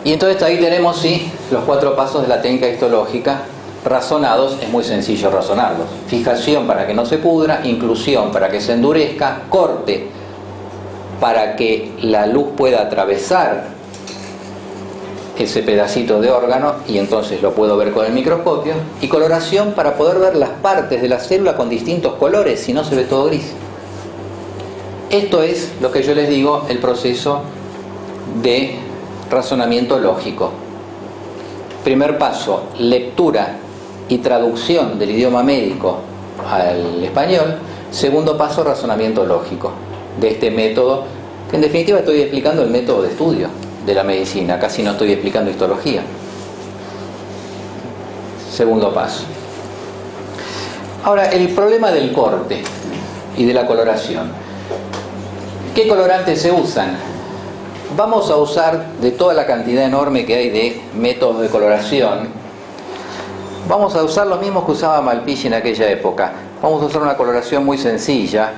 Y entonces ahí tenemos sí los 4 pasos de la técnica histológica razonados. Es muy sencillo razonarlos. Fijación para que no se pudra, inclusión para que se endurezca, corte para que la luz pueda atravesar ese pedacito de órgano y entonces lo puedo ver con el microscopio, y coloración para poder ver las partes de la célula con distintos colores, si no se ve todo gris. Esto es lo que yo les digo, el proceso de razonamiento lógico. Primer paso, lectura y traducción del idioma médico al español. Segundo paso, razonamiento lógico de este método En definitiva estoy explicando el método de estudio de la medicina, casi no estoy explicando histología. Segundo paso. Ahora, el problema del corte y de la coloración. ¿Qué colorantes se usan? Vamos a usar, de toda la cantidad enorme que hay de métodos de coloración, vamos a usar los mismos que usaba Malpighi en aquella época. Vamos a usar una coloración muy sencilla,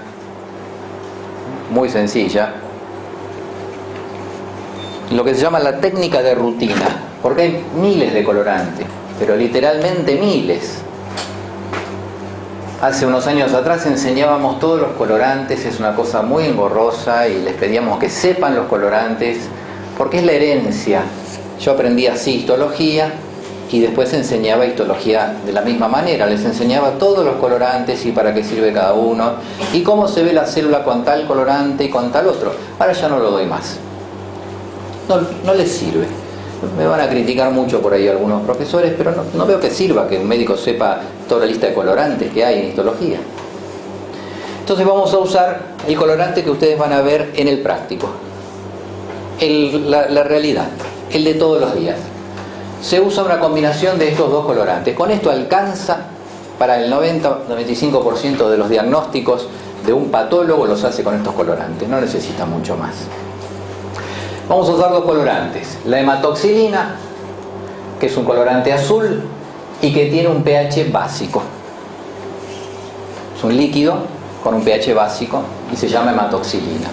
lo que se llama la técnica de rutina, porque hay miles de colorantes, pero literalmente miles. Hace unos años atrás enseñábamos todos los colorantes, es una cosa muy engorrosa y les pedíamos que sepan los colorantes, porque es la herencia. Yo aprendí así histología y después enseñaba histología de la misma manera, les enseñaba todos los colorantes y para qué sirve cada uno y cómo se ve la célula con tal colorante y con tal otro. Ahora ya no lo doy más. No les sirve. Me van a criticar mucho por ahí algunos profesores, pero no veo que sirva que un médico sepa toda la lista de colorantes que hay en histología. Entonces vamos a usar el colorante que ustedes van a ver en el práctico, la realidad, el de todos los días. Se usa una combinación de estos dos colorantes. Con esto alcanza para el 90-95% de los diagnósticos de un patólogo, los hace con estos colorantes, no necesita mucho más. Vamos a usar dos colorantes, la hematoxilina, que es un colorante azul y que tiene un pH básico. Es un líquido con un pH básico y se llama hematoxilina.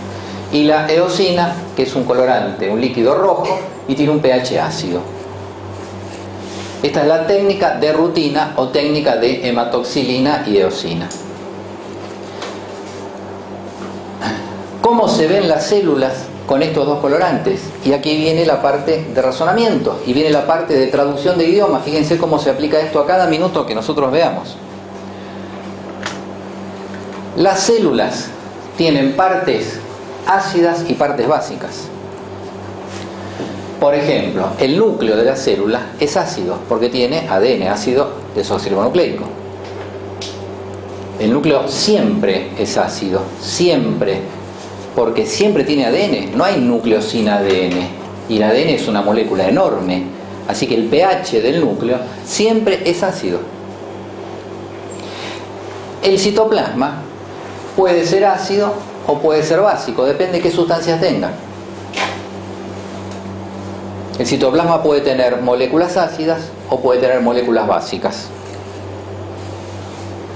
Y la eosina, que es un colorante, un líquido rojo y tiene un pH ácido. Esta es la técnica de rutina o técnica de hematoxilina y eosina. ¿Cómo se ven las células con estos dos colorantes? Y aquí viene la parte de razonamiento y viene la parte de traducción de idioma. Fíjense cómo se aplica esto a cada minuto que nosotros veamos. Las células tienen partes ácidas y partes básicas. Por ejemplo, el núcleo de la célula es ácido porque tiene ADN, ácido desoxirribonucleico. El núcleo siempre es ácido, siempre, porque siempre tiene ADN, no hay núcleo sin ADN, y el ADN es una molécula enorme, así que el pH del núcleo siempre es ácido. El citoplasma puede ser ácido o puede ser básico, depende de qué sustancias tenga. El citoplasma puede tener moléculas ácidas o puede tener moléculas básicas.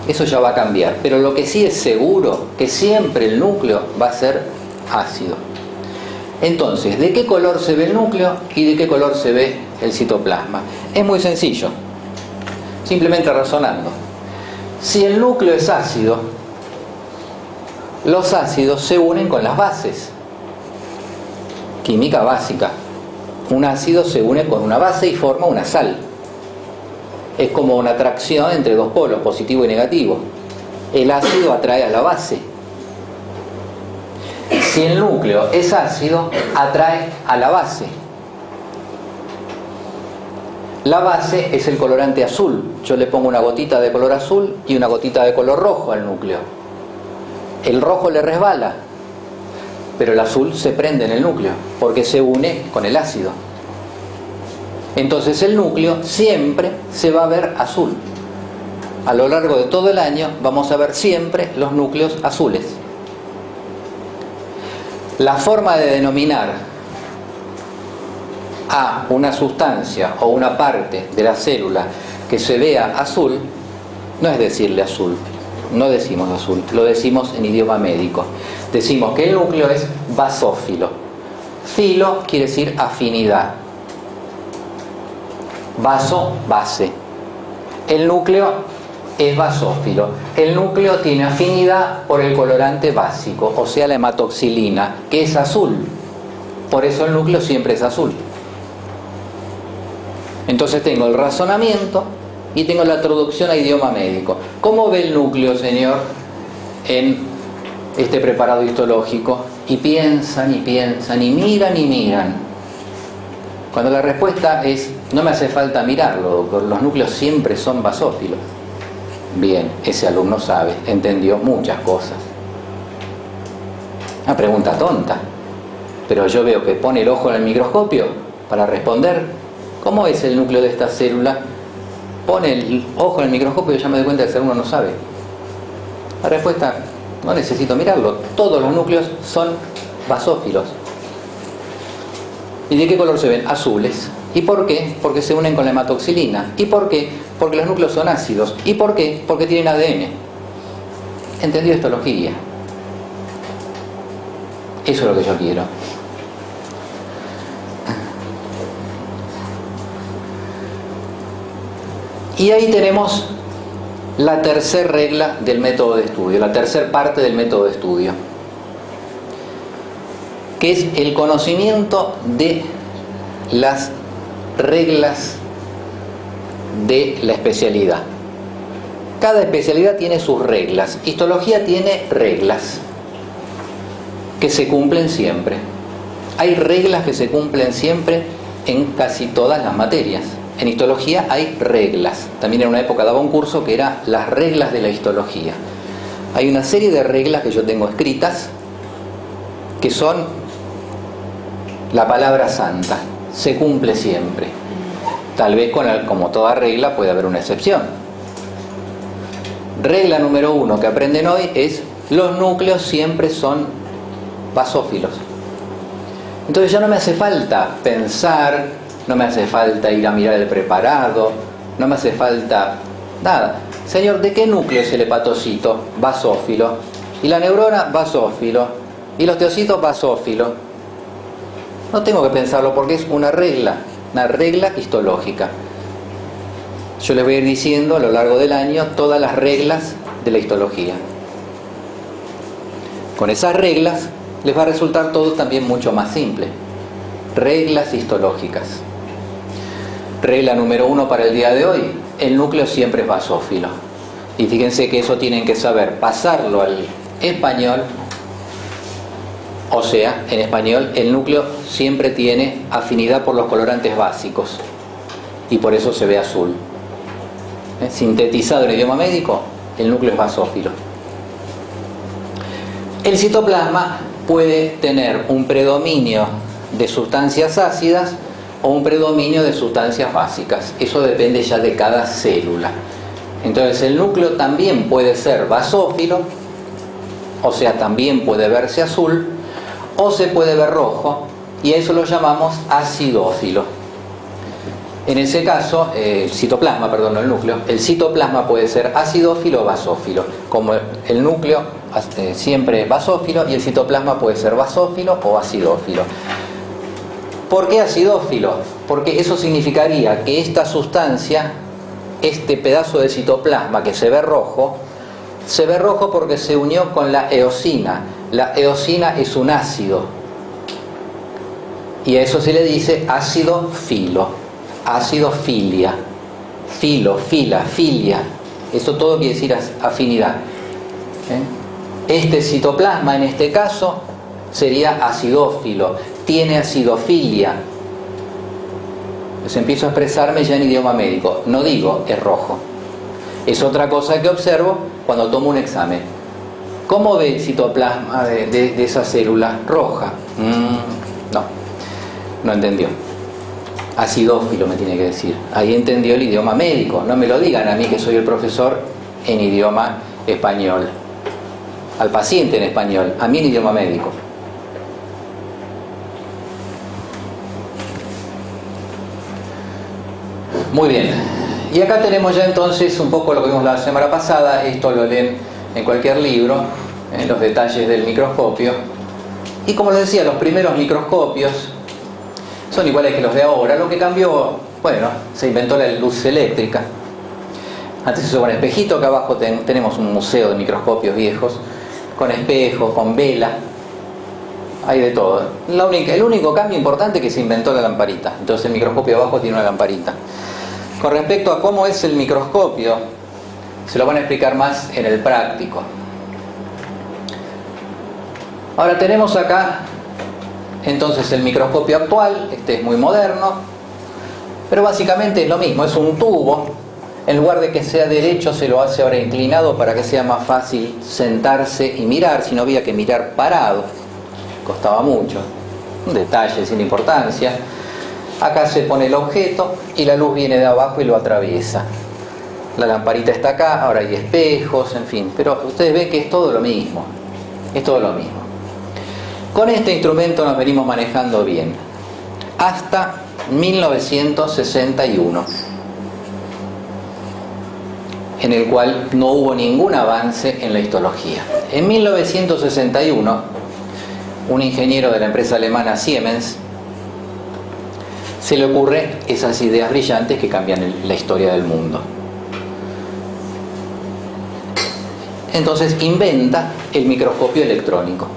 Eso ya va a cambiar, pero lo que sí es seguro, que siempre el núcleo va a ser ácido. Entonces, ¿de qué color se ve el núcleo y de qué color se ve el citoplasma? Es muy sencillo, simplemente razonando. Si el núcleo es ácido, los ácidos se unen con las bases. Química básica. Un ácido se une con una base y forma una sal. Es como una atracción entre dos polos, positivo y negativo. El ácido atrae a la base. Si el núcleo es ácido, atrae a la base. La base es el colorante azul. Yo le pongo una gotita de color azul y una gotita de color rojo al núcleo. El rojo le resbala, pero el azul se prende en el núcleo porque se une con el ácido. Entonces el núcleo siempre se va a ver azul. A lo largo de todo el año vamos a ver siempre los núcleos azules. La forma de denominar a una sustancia o una parte de la célula que se vea azul no es decirle azul. No decimos azul, lo decimos en idioma médico. Decimos que el núcleo es basófilo. Filo quiere decir afinidad. Vaso, base. El núcleo es basófilo. El núcleo tiene afinidad por el colorante básico, o sea la hematoxilina, que es azul. Por eso el núcleo siempre es azul. Entonces tengo el razonamiento y tengo la traducción a idioma médico. ¿Cómo ve el núcleo, señor, en este preparado histológico? Y piensan y piensan y miran y miran. Cuando la respuesta es, no me hace falta mirarlo, doctor, los núcleos siempre son basófilos. Bien, ese alumno sabe, entendió muchas cosas. Una pregunta tonta. pero yo veo que pone el ojo en el microscopio para responder cómo es el núcleo de esta célula, pone el ojo en el microscopio y ya me doy cuenta que el ser humano no sabe. La respuesta, no necesito mirarlo, todos los núcleos son basófilos. ¿Y de qué color se ven? Azules. ¿Y por qué? Porque se unen con la hematoxilina. ¿Y por qué? Porque los núcleos son ácidos. ¿Y por qué? Porque tienen ADN. ¿Entendido histología? Eso es lo que yo quiero. Y ahí tenemos la tercera regla del método de estudio, la tercera parte del método de estudio, que es el conocimiento de las reglas de la especialidad. Cada especialidad tiene sus reglas. Histología tiene reglas que se cumplen siempre. Hay reglas que se cumplen siempre en casi todas las materias. En histología hay reglas. También en una época daba un curso que era las reglas de la histología. Hay una serie de reglas que yo tengo escritas que son la palabra santa. Se cumple siempre. Tal vez como toda regla puede haber una excepción. Regla número 1 que aprenden hoy es: los núcleos siempre son basófilos. Entonces ya no me hace falta pensar, no me hace falta ir a mirar el preparado, no me hace falta nada. Señor, ¿de qué núcleo es el hepatocito? Basófilo. ¿Y la neurona? Basófilo. ¿Y los teocitos? Basófilo. No tengo que pensarlo porque es una regla histológica. Yo les voy a ir diciendo a lo largo del año todas las reglas de la histología. Con esas reglas les va a resultar todo también mucho más simple. Reglas histológicas. Regla número 1 para el día de hoy: el núcleo siempre es basófilo. Y fíjense que eso tienen que saber pasarlo al español. O sea, en español el núcleo siempre tiene afinidad por los colorantes básicos y por eso se ve azul. Sintetizado en idioma médico, el núcleo es basófilo. El citoplasma puede tener un predominio de sustancias ácidas o un predominio de sustancias básicas. Eso depende ya de cada célula. Entonces el núcleo también puede ser basófilo, o sea, también puede verse azul, o se puede ver rojo, y a eso lo llamamos acidófilo. En ese caso, el citoplasma, perdón, no el núcleo, el citoplasma puede ser acidófilo o basófilo. Como el núcleo siempre es basófilo, y el citoplasma puede ser basófilo o acidófilo. ¿Por qué acidófilo? Porque eso significaría que esta sustancia, este pedazo de citoplasma que se ve rojo porque se unió con la eosina. La eosina es un ácido y a eso se le dice ácido filo, ácido filia, filo, fila, filia. Eso todo quiere decir afinidad. Este citoplasma en este caso sería acidófilo, tiene acidofilia. Entonces empiezo a expresarme ya en idioma médico. No digo es rojo. Es otra cosa que observo cuando tomo un examen. ¿Cómo ve el citoplasma de esa célula? Roja. No entendió. Acidófilo me tiene que decir. Ahí entendió el idioma médico. No me lo digan a mí que soy el profesor en idioma español. Al paciente en español, a mí en idioma médico. Muy bien. Y acá tenemos ya entonces un poco lo que vimos la semana pasada. Esto lo leen en cualquier libro, los detalles del microscopio. Y como les decía, los primeros microscopios son iguales que los de ahora. Lo que cambió, bueno, se inventó la luz eléctrica. Antes se usaba un espejito. Acá abajo tenemos un museo de microscopios viejos, con espejos, con vela. Hay de todo. El único cambio importante es que se inventó la lamparita. Entonces el microscopio abajo tiene una lamparita. Con respecto a cómo es el microscopio, se lo van a explicar más en el práctico. Ahora tenemos acá entonces el microscopio actual. Este es muy moderno, pero básicamente es lo mismo. Es un tubo. En lugar de que sea derecho, se lo hace ahora inclinado para que sea más fácil sentarse y mirar. Si no, había que mirar parado, costaba mucho. un detalle sin importancia. Acá se pone el objeto y la luz viene de abajo y lo atraviesa. La lamparita está acá, ahora hay espejos, en fin, pero ustedes ven que es todo lo mismo. Es todo lo mismo. Con este instrumento nos venimos manejando bien. Hasta 1961. En el cual no hubo ningún avance en la histología. En 1961, un ingeniero de la empresa alemana Siemens se le ocurre esas ideas brillantes que cambian la historia del mundo. Entonces inventa el microscopio electrónico.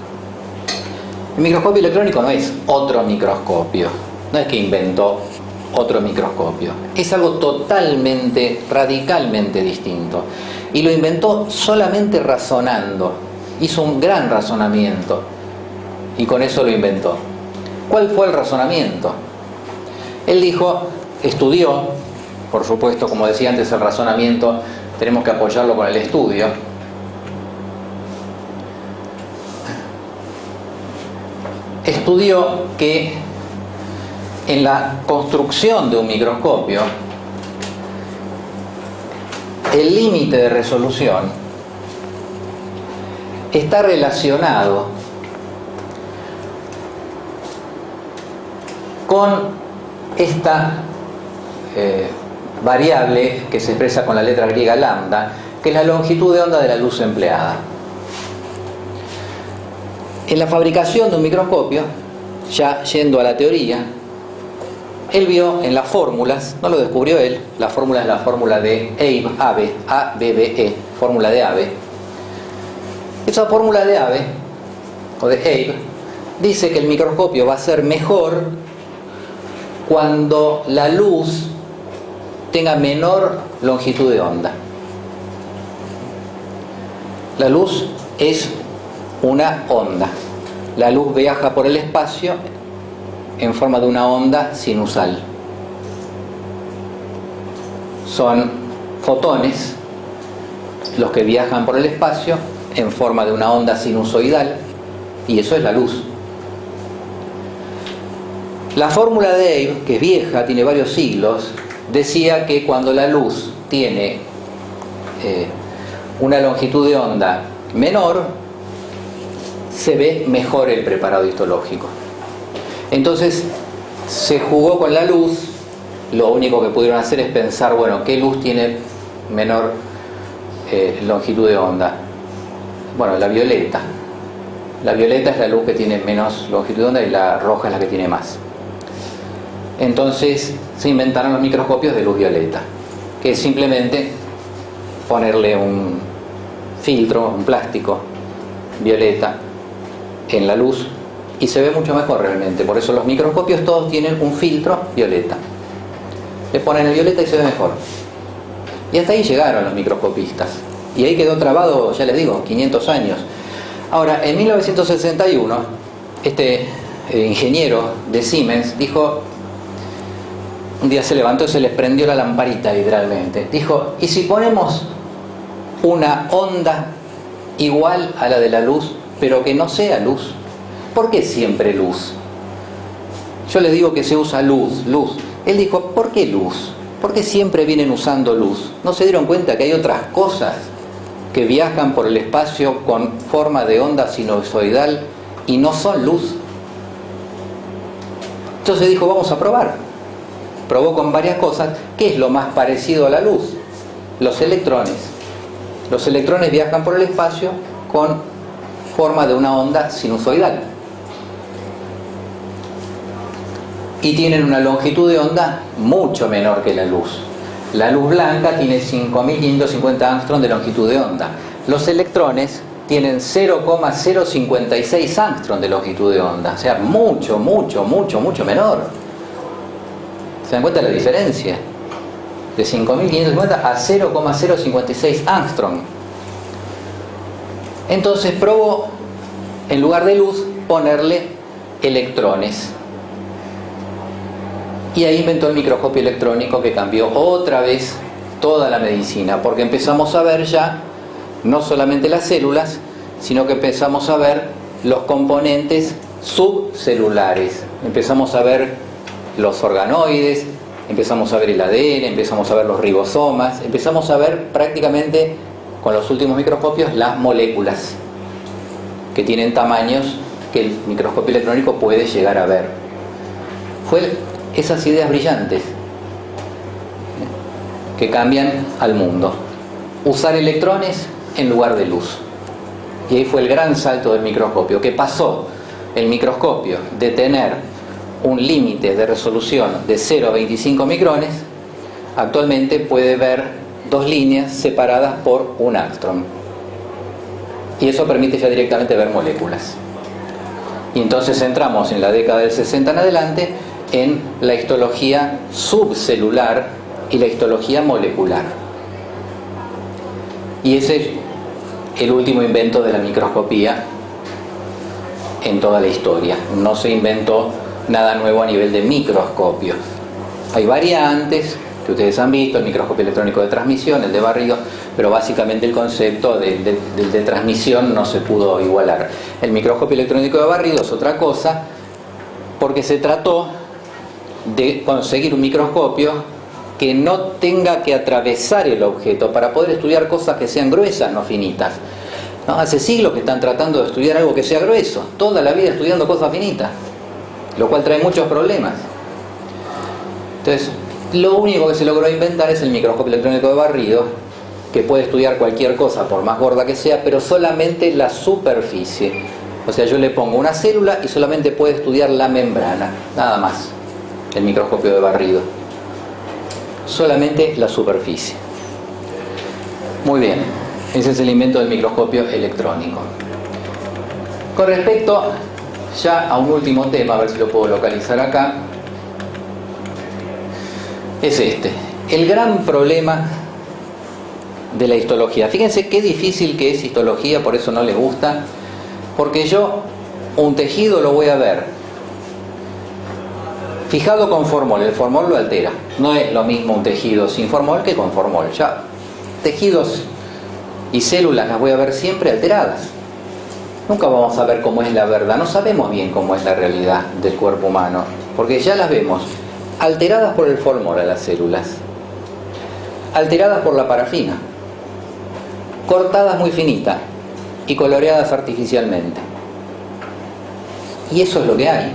El microscopio electrónico no es otro microscopio, no es que inventó otro microscopio, es algo totalmente, radicalmente distinto, y lo inventó solamente razonando. Hizo un gran razonamiento y con eso lo inventó. ¿Cuál fue el razonamiento? Él dijo, estudió, por supuesto, como decía antes, el razonamiento tenemos que apoyarlo con el estudio. Estudió que en la construcción de un microscopio, el límite de resolución está relacionado con esta variable que se expresa con la letra griega lambda, que es la longitud de onda de la luz empleada. En la fabricación de un microscopio, ya yendo a la teoría, él vio en las fórmulas, no lo descubrió él, la fórmula es la fórmula de Abbe, A-B-B-E, fórmula de Abbe. Esa fórmula de Abbe, o de Abbe, dice que el microscopio va a ser mejor cuando la luz tenga menor longitud de onda. La luz es una onda. La luz viaja por el espacio en forma de una onda sinusal. Son fotones los que viajan por el espacio en forma de una onda sinusoidal, y eso es la luz. La fórmula de Abbe, que es vieja, tiene varios siglos, decía que cuando la luz tiene una longitud de onda menor, se ve mejor el preparado histológico. Entonces se jugó con la luz. Lo único que pudieron hacer es pensar, bueno, ¿qué luz tiene menor longitud de onda? Bueno, la violeta. La violeta es la luz que tiene menos longitud de onda y la roja es la que tiene más. Entonces se inventaron los microscopios de luz violeta, que es simplemente ponerle un filtro, un plástico violeta en la luz y se ve mucho mejor realmente. Por eso los microscopios todos tienen un filtro violeta. Le ponen el violeta y se ve mejor. Y hasta ahí llegaron los microscopistas. Y ahí quedó trabado, ya les digo, 500 años. Ahora, en 1961, este ingeniero de Siemens dijo, un día se levantó y se les prendió la lamparita literalmente. Dijo, ¿y si ponemos una onda igual a la de la luz, pero que no sea luz? ¿Por qué siempre luz? Yo les digo que se usa luz, luz. Él dijo, ¿por qué luz? ¿Por qué siempre vienen usando luz? ¿No se dieron cuenta que hay otras cosas que viajan por el espacio con forma de onda sinusoidal y no son luz? Entonces dijo, vamos a probar. Probó con varias cosas. ¿Qué es lo más parecido a la luz? Los electrones. Los electrones viajan por el espacio con forma de una onda sinusoidal. Y tienen una longitud de onda mucho menor que la luz. La luz blanca tiene 5.550 angstroms de longitud de onda. Los electrones tienen 0,056 angstroms de longitud de onda. O sea, mucho menor. ¿Se dan cuenta de la diferencia? De 5.550 a 0,056 angstroms. Entonces probó, en lugar de luz, ponerle electrones. Y ahí inventó el microscopio electrónico, que cambió otra vez toda la medicina, porque empezamos a ver ya no solamente las células, sino que empezamos a ver los componentes subcelulares. Empezamos a ver los organoides, empezamos a ver el ADN, empezamos a ver los ribosomas, empezamos a ver prácticamente con los últimos microscopios las moléculas que tienen tamaños que el microscopio electrónico puede llegar a ver. Fue esas ideas brillantes que cambian al mundo. Usar electrones en lugar de luz. Y ahí fue el gran salto del microscopio, que pasó el microscopio de tener un límite de resolución de 0 a 25 micrones, actualmente puede ver dos líneas separadas por un ángstrom. Y eso permite ya directamente ver moléculas. Y entonces entramos en la década del 60 en adelante en la histología subcelular y la histología molecular. Y ese es el último invento de la microscopía en toda la historia. No se inventó nada nuevo a nivel de microscopios. Hay variantes que ustedes han visto, el microscopio electrónico de transmisión, el de barrido, pero básicamente el concepto de transmisión no se pudo igualar. El microscopio electrónico de barrido es otra cosa, porque se trató de conseguir un microscopio que no tenga que atravesar el objeto para poder estudiar cosas que sean gruesas, no finitas. ¿No? Hace siglos que están tratando de estudiar algo que sea grueso, toda la vida estudiando cosas finitas, lo cual trae muchos problemas. Entonces, lo único que se logró inventar es el microscopio electrónico de barrido, que puede estudiar cualquier cosa, por más gorda que sea, pero solamente la superficie. O sea, yo le pongo una célula y solamente puede estudiar la membrana, nada más, el microscopio de barrido. Solamente la superficie. Muy bien, ese es el invento del microscopio electrónico. Con respecto ya a un último tema, a ver si lo puedo localizar acá, es este, el gran problema de la histología. Fíjense qué difícil que es histología, por eso no les gusta, porque yo un tejido lo voy a ver fijado con formol, el formol lo altera. No es lo mismo un tejido sin formol que con formol. Ya tejidos y células las voy a ver siempre alteradas. Nunca vamos a ver cómo es la verdad, no sabemos bien cómo es la realidad del cuerpo humano, porque ya las vemos alteradas por el formol a las células, alteradas por la parafina, cortadas muy finitas y coloreadas artificialmente. Y eso es lo que hay,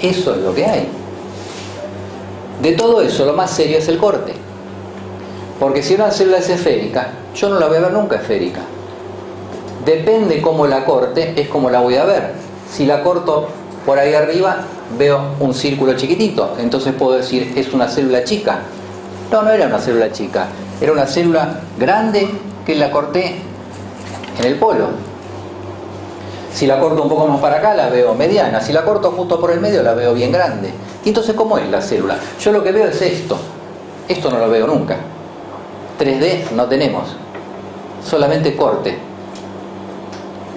eso es lo que hay. De todo eso, lo más serio es el corte. Porque si una célula es esférica, yo no la voy a ver nunca esférica. Depende cómo la corte, es como la voy a ver. Si la corto por ahí arriba, veo un círculo chiquitito. Entonces puedo decir, es una célula chica. No, no era una célula chica. Era una célula grande que la corté en el polo. Si la corto un poco más para acá, la veo mediana. Si la corto justo por el medio, la veo bien grande. Y entonces, ¿cómo es la célula? Yo lo que veo es esto. Esto no lo veo nunca. 3D no tenemos. Solamente corte.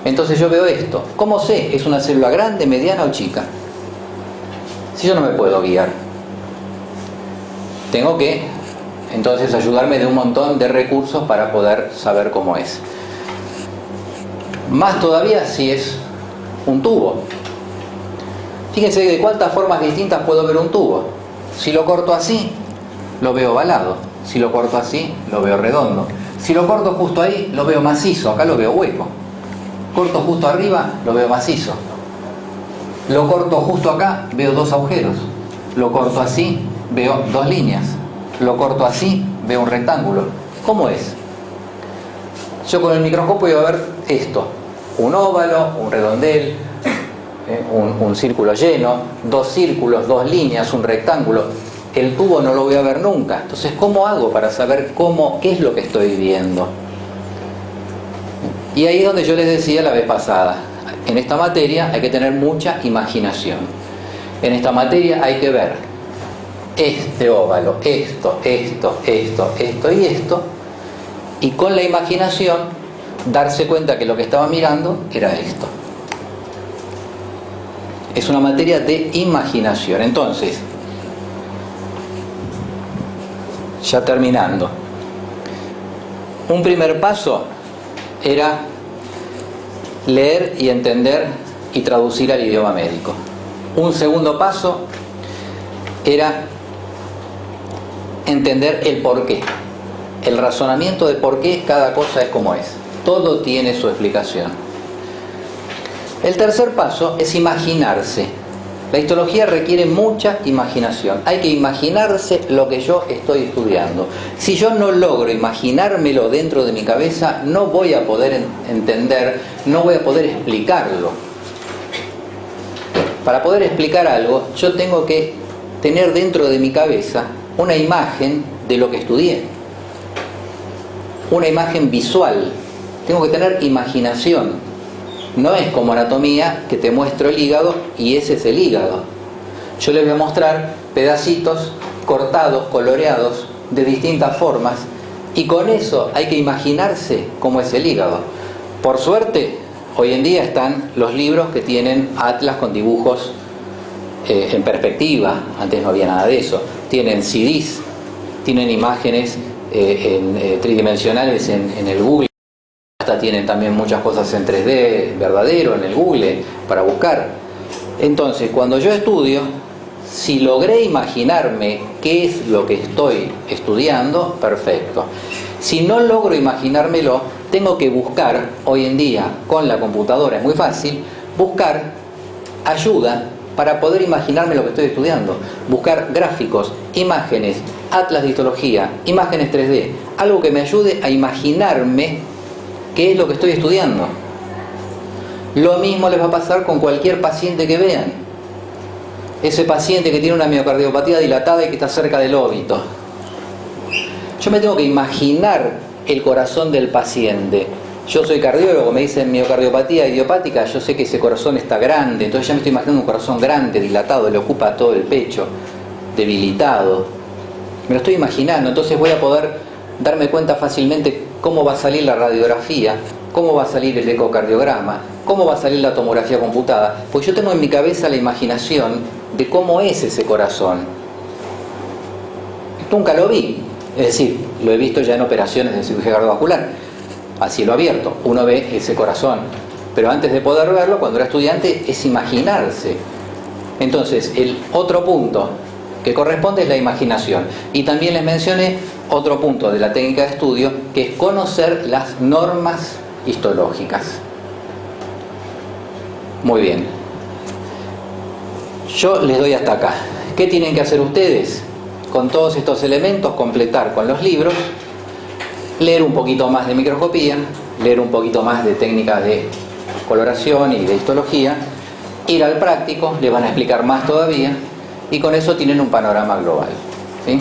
Entonces yo veo esto. ¿Cómo sé? ¿Es una célula grande, mediana o chica? Si yo no me puedo guiar, tengo que entonces ayudarme de un montón de recursos para poder saber cómo es. Más todavía si es un tubo. Fíjense de cuántas formas distintas puedo ver un tubo. Si lo corto así, lo veo ovalado. Si lo corto así, lo veo redondo. Si lo corto justo ahí, lo veo macizo. Acá lo veo hueco. Corto justo arriba, lo veo macizo. Lo corto justo acá, veo dos agujeros. Lo corto así, veo dos líneas. Lo corto así, veo un rectángulo. ¿Cómo es? Yo con el microscopio voy a ver esto. Un óvalo, un redondel, un círculo lleno, dos círculos, dos líneas, un rectángulo. El tubo no lo voy a ver nunca. Entonces, ¿cómo hago para saber qué es lo que estoy viendo? Y ahí es donde yo les decía la vez pasada. En esta materia hay que tener mucha imaginación. En esta materia hay que ver este óvalo, esto y esto. Y con la imaginación darse cuenta que lo que estaba mirando era esto. Es una materia de imaginación. Entonces, ya terminando, un primer paso era leer y entender y traducir al idioma médico. Un segundo paso era entender el porqué, el razonamiento de por qué cada cosa es como es. Todo tiene su explicación. El tercer paso es imaginarse. La histología requiere mucha imaginación. Hay que imaginarse lo que yo estoy estudiando. Si yo no logro imaginármelo dentro de mi cabeza, no voy a poder entender, no voy a poder explicarlo. Para poder explicar algo, yo tengo que tener dentro de mi cabeza una imagen de lo que estudié. Una imagen visual. Tengo que tener imaginación. No es como anatomía, que te muestro el hígado y ese es el hígado. Yo les voy a mostrar pedacitos cortados, coloreados, de distintas formas, y con eso hay que imaginarse cómo es el hígado. Por suerte, hoy en día están los libros que tienen atlas con dibujos en perspectiva. Antes no había nada de eso. Tienen CDs, tienen imágenes tridimensionales en el Google. Hasta tienen también muchas cosas en 3D verdadero en el Google para buscar. Entonces, cuando yo estudio, si logré imaginarme qué es lo que estoy estudiando, perfecto. Si no logro imaginármelo, tengo que buscar, hoy en día con la computadora es muy fácil, buscar ayuda para poder imaginarme lo que estoy estudiando. Buscar gráficos, imágenes, atlas de histología, imágenes 3D, algo que me ayude a imaginarme qué es lo que estoy estudiando. Lo mismo les va a pasar con cualquier paciente que vean. Ese paciente que tiene una miocardiopatía dilatada y que está cerca del óbito. Yo me tengo que imaginar el corazón del paciente. Yo soy cardiólogo, me dicen miocardiopatía idiopática, yo sé que ese corazón está grande, entonces ya me estoy imaginando un corazón grande, dilatado, le ocupa todo el pecho, debilitado. Me lo estoy imaginando, entonces voy a poder darme cuenta fácilmente cómo va a salir la radiografía, cómo va a salir el ecocardiograma, cómo va a salir la tomografía computada, pues yo tengo en mi cabeza la imaginación de cómo es ese corazón. Nunca lo vi, es decir, lo he visto ya en operaciones de cirugía cardiovascular, a cielo abierto, uno ve ese corazón, pero antes de poder verlo, cuando era estudiante, es imaginarse. Entonces, el otro punto que corresponde es la imaginación. Y también les mencioné otro punto de la técnica de estudio, que es conocer las normas histológicas. Muy bien. Yo les doy hasta acá. ¿Qué tienen que hacer ustedes? Con todos estos elementos, completar con los libros, leer un poquito más de microscopía, leer un poquito más de técnicas de coloración y de histología, ir al práctico, les van a explicar más todavía, y con eso tienen un panorama global, ¿sí?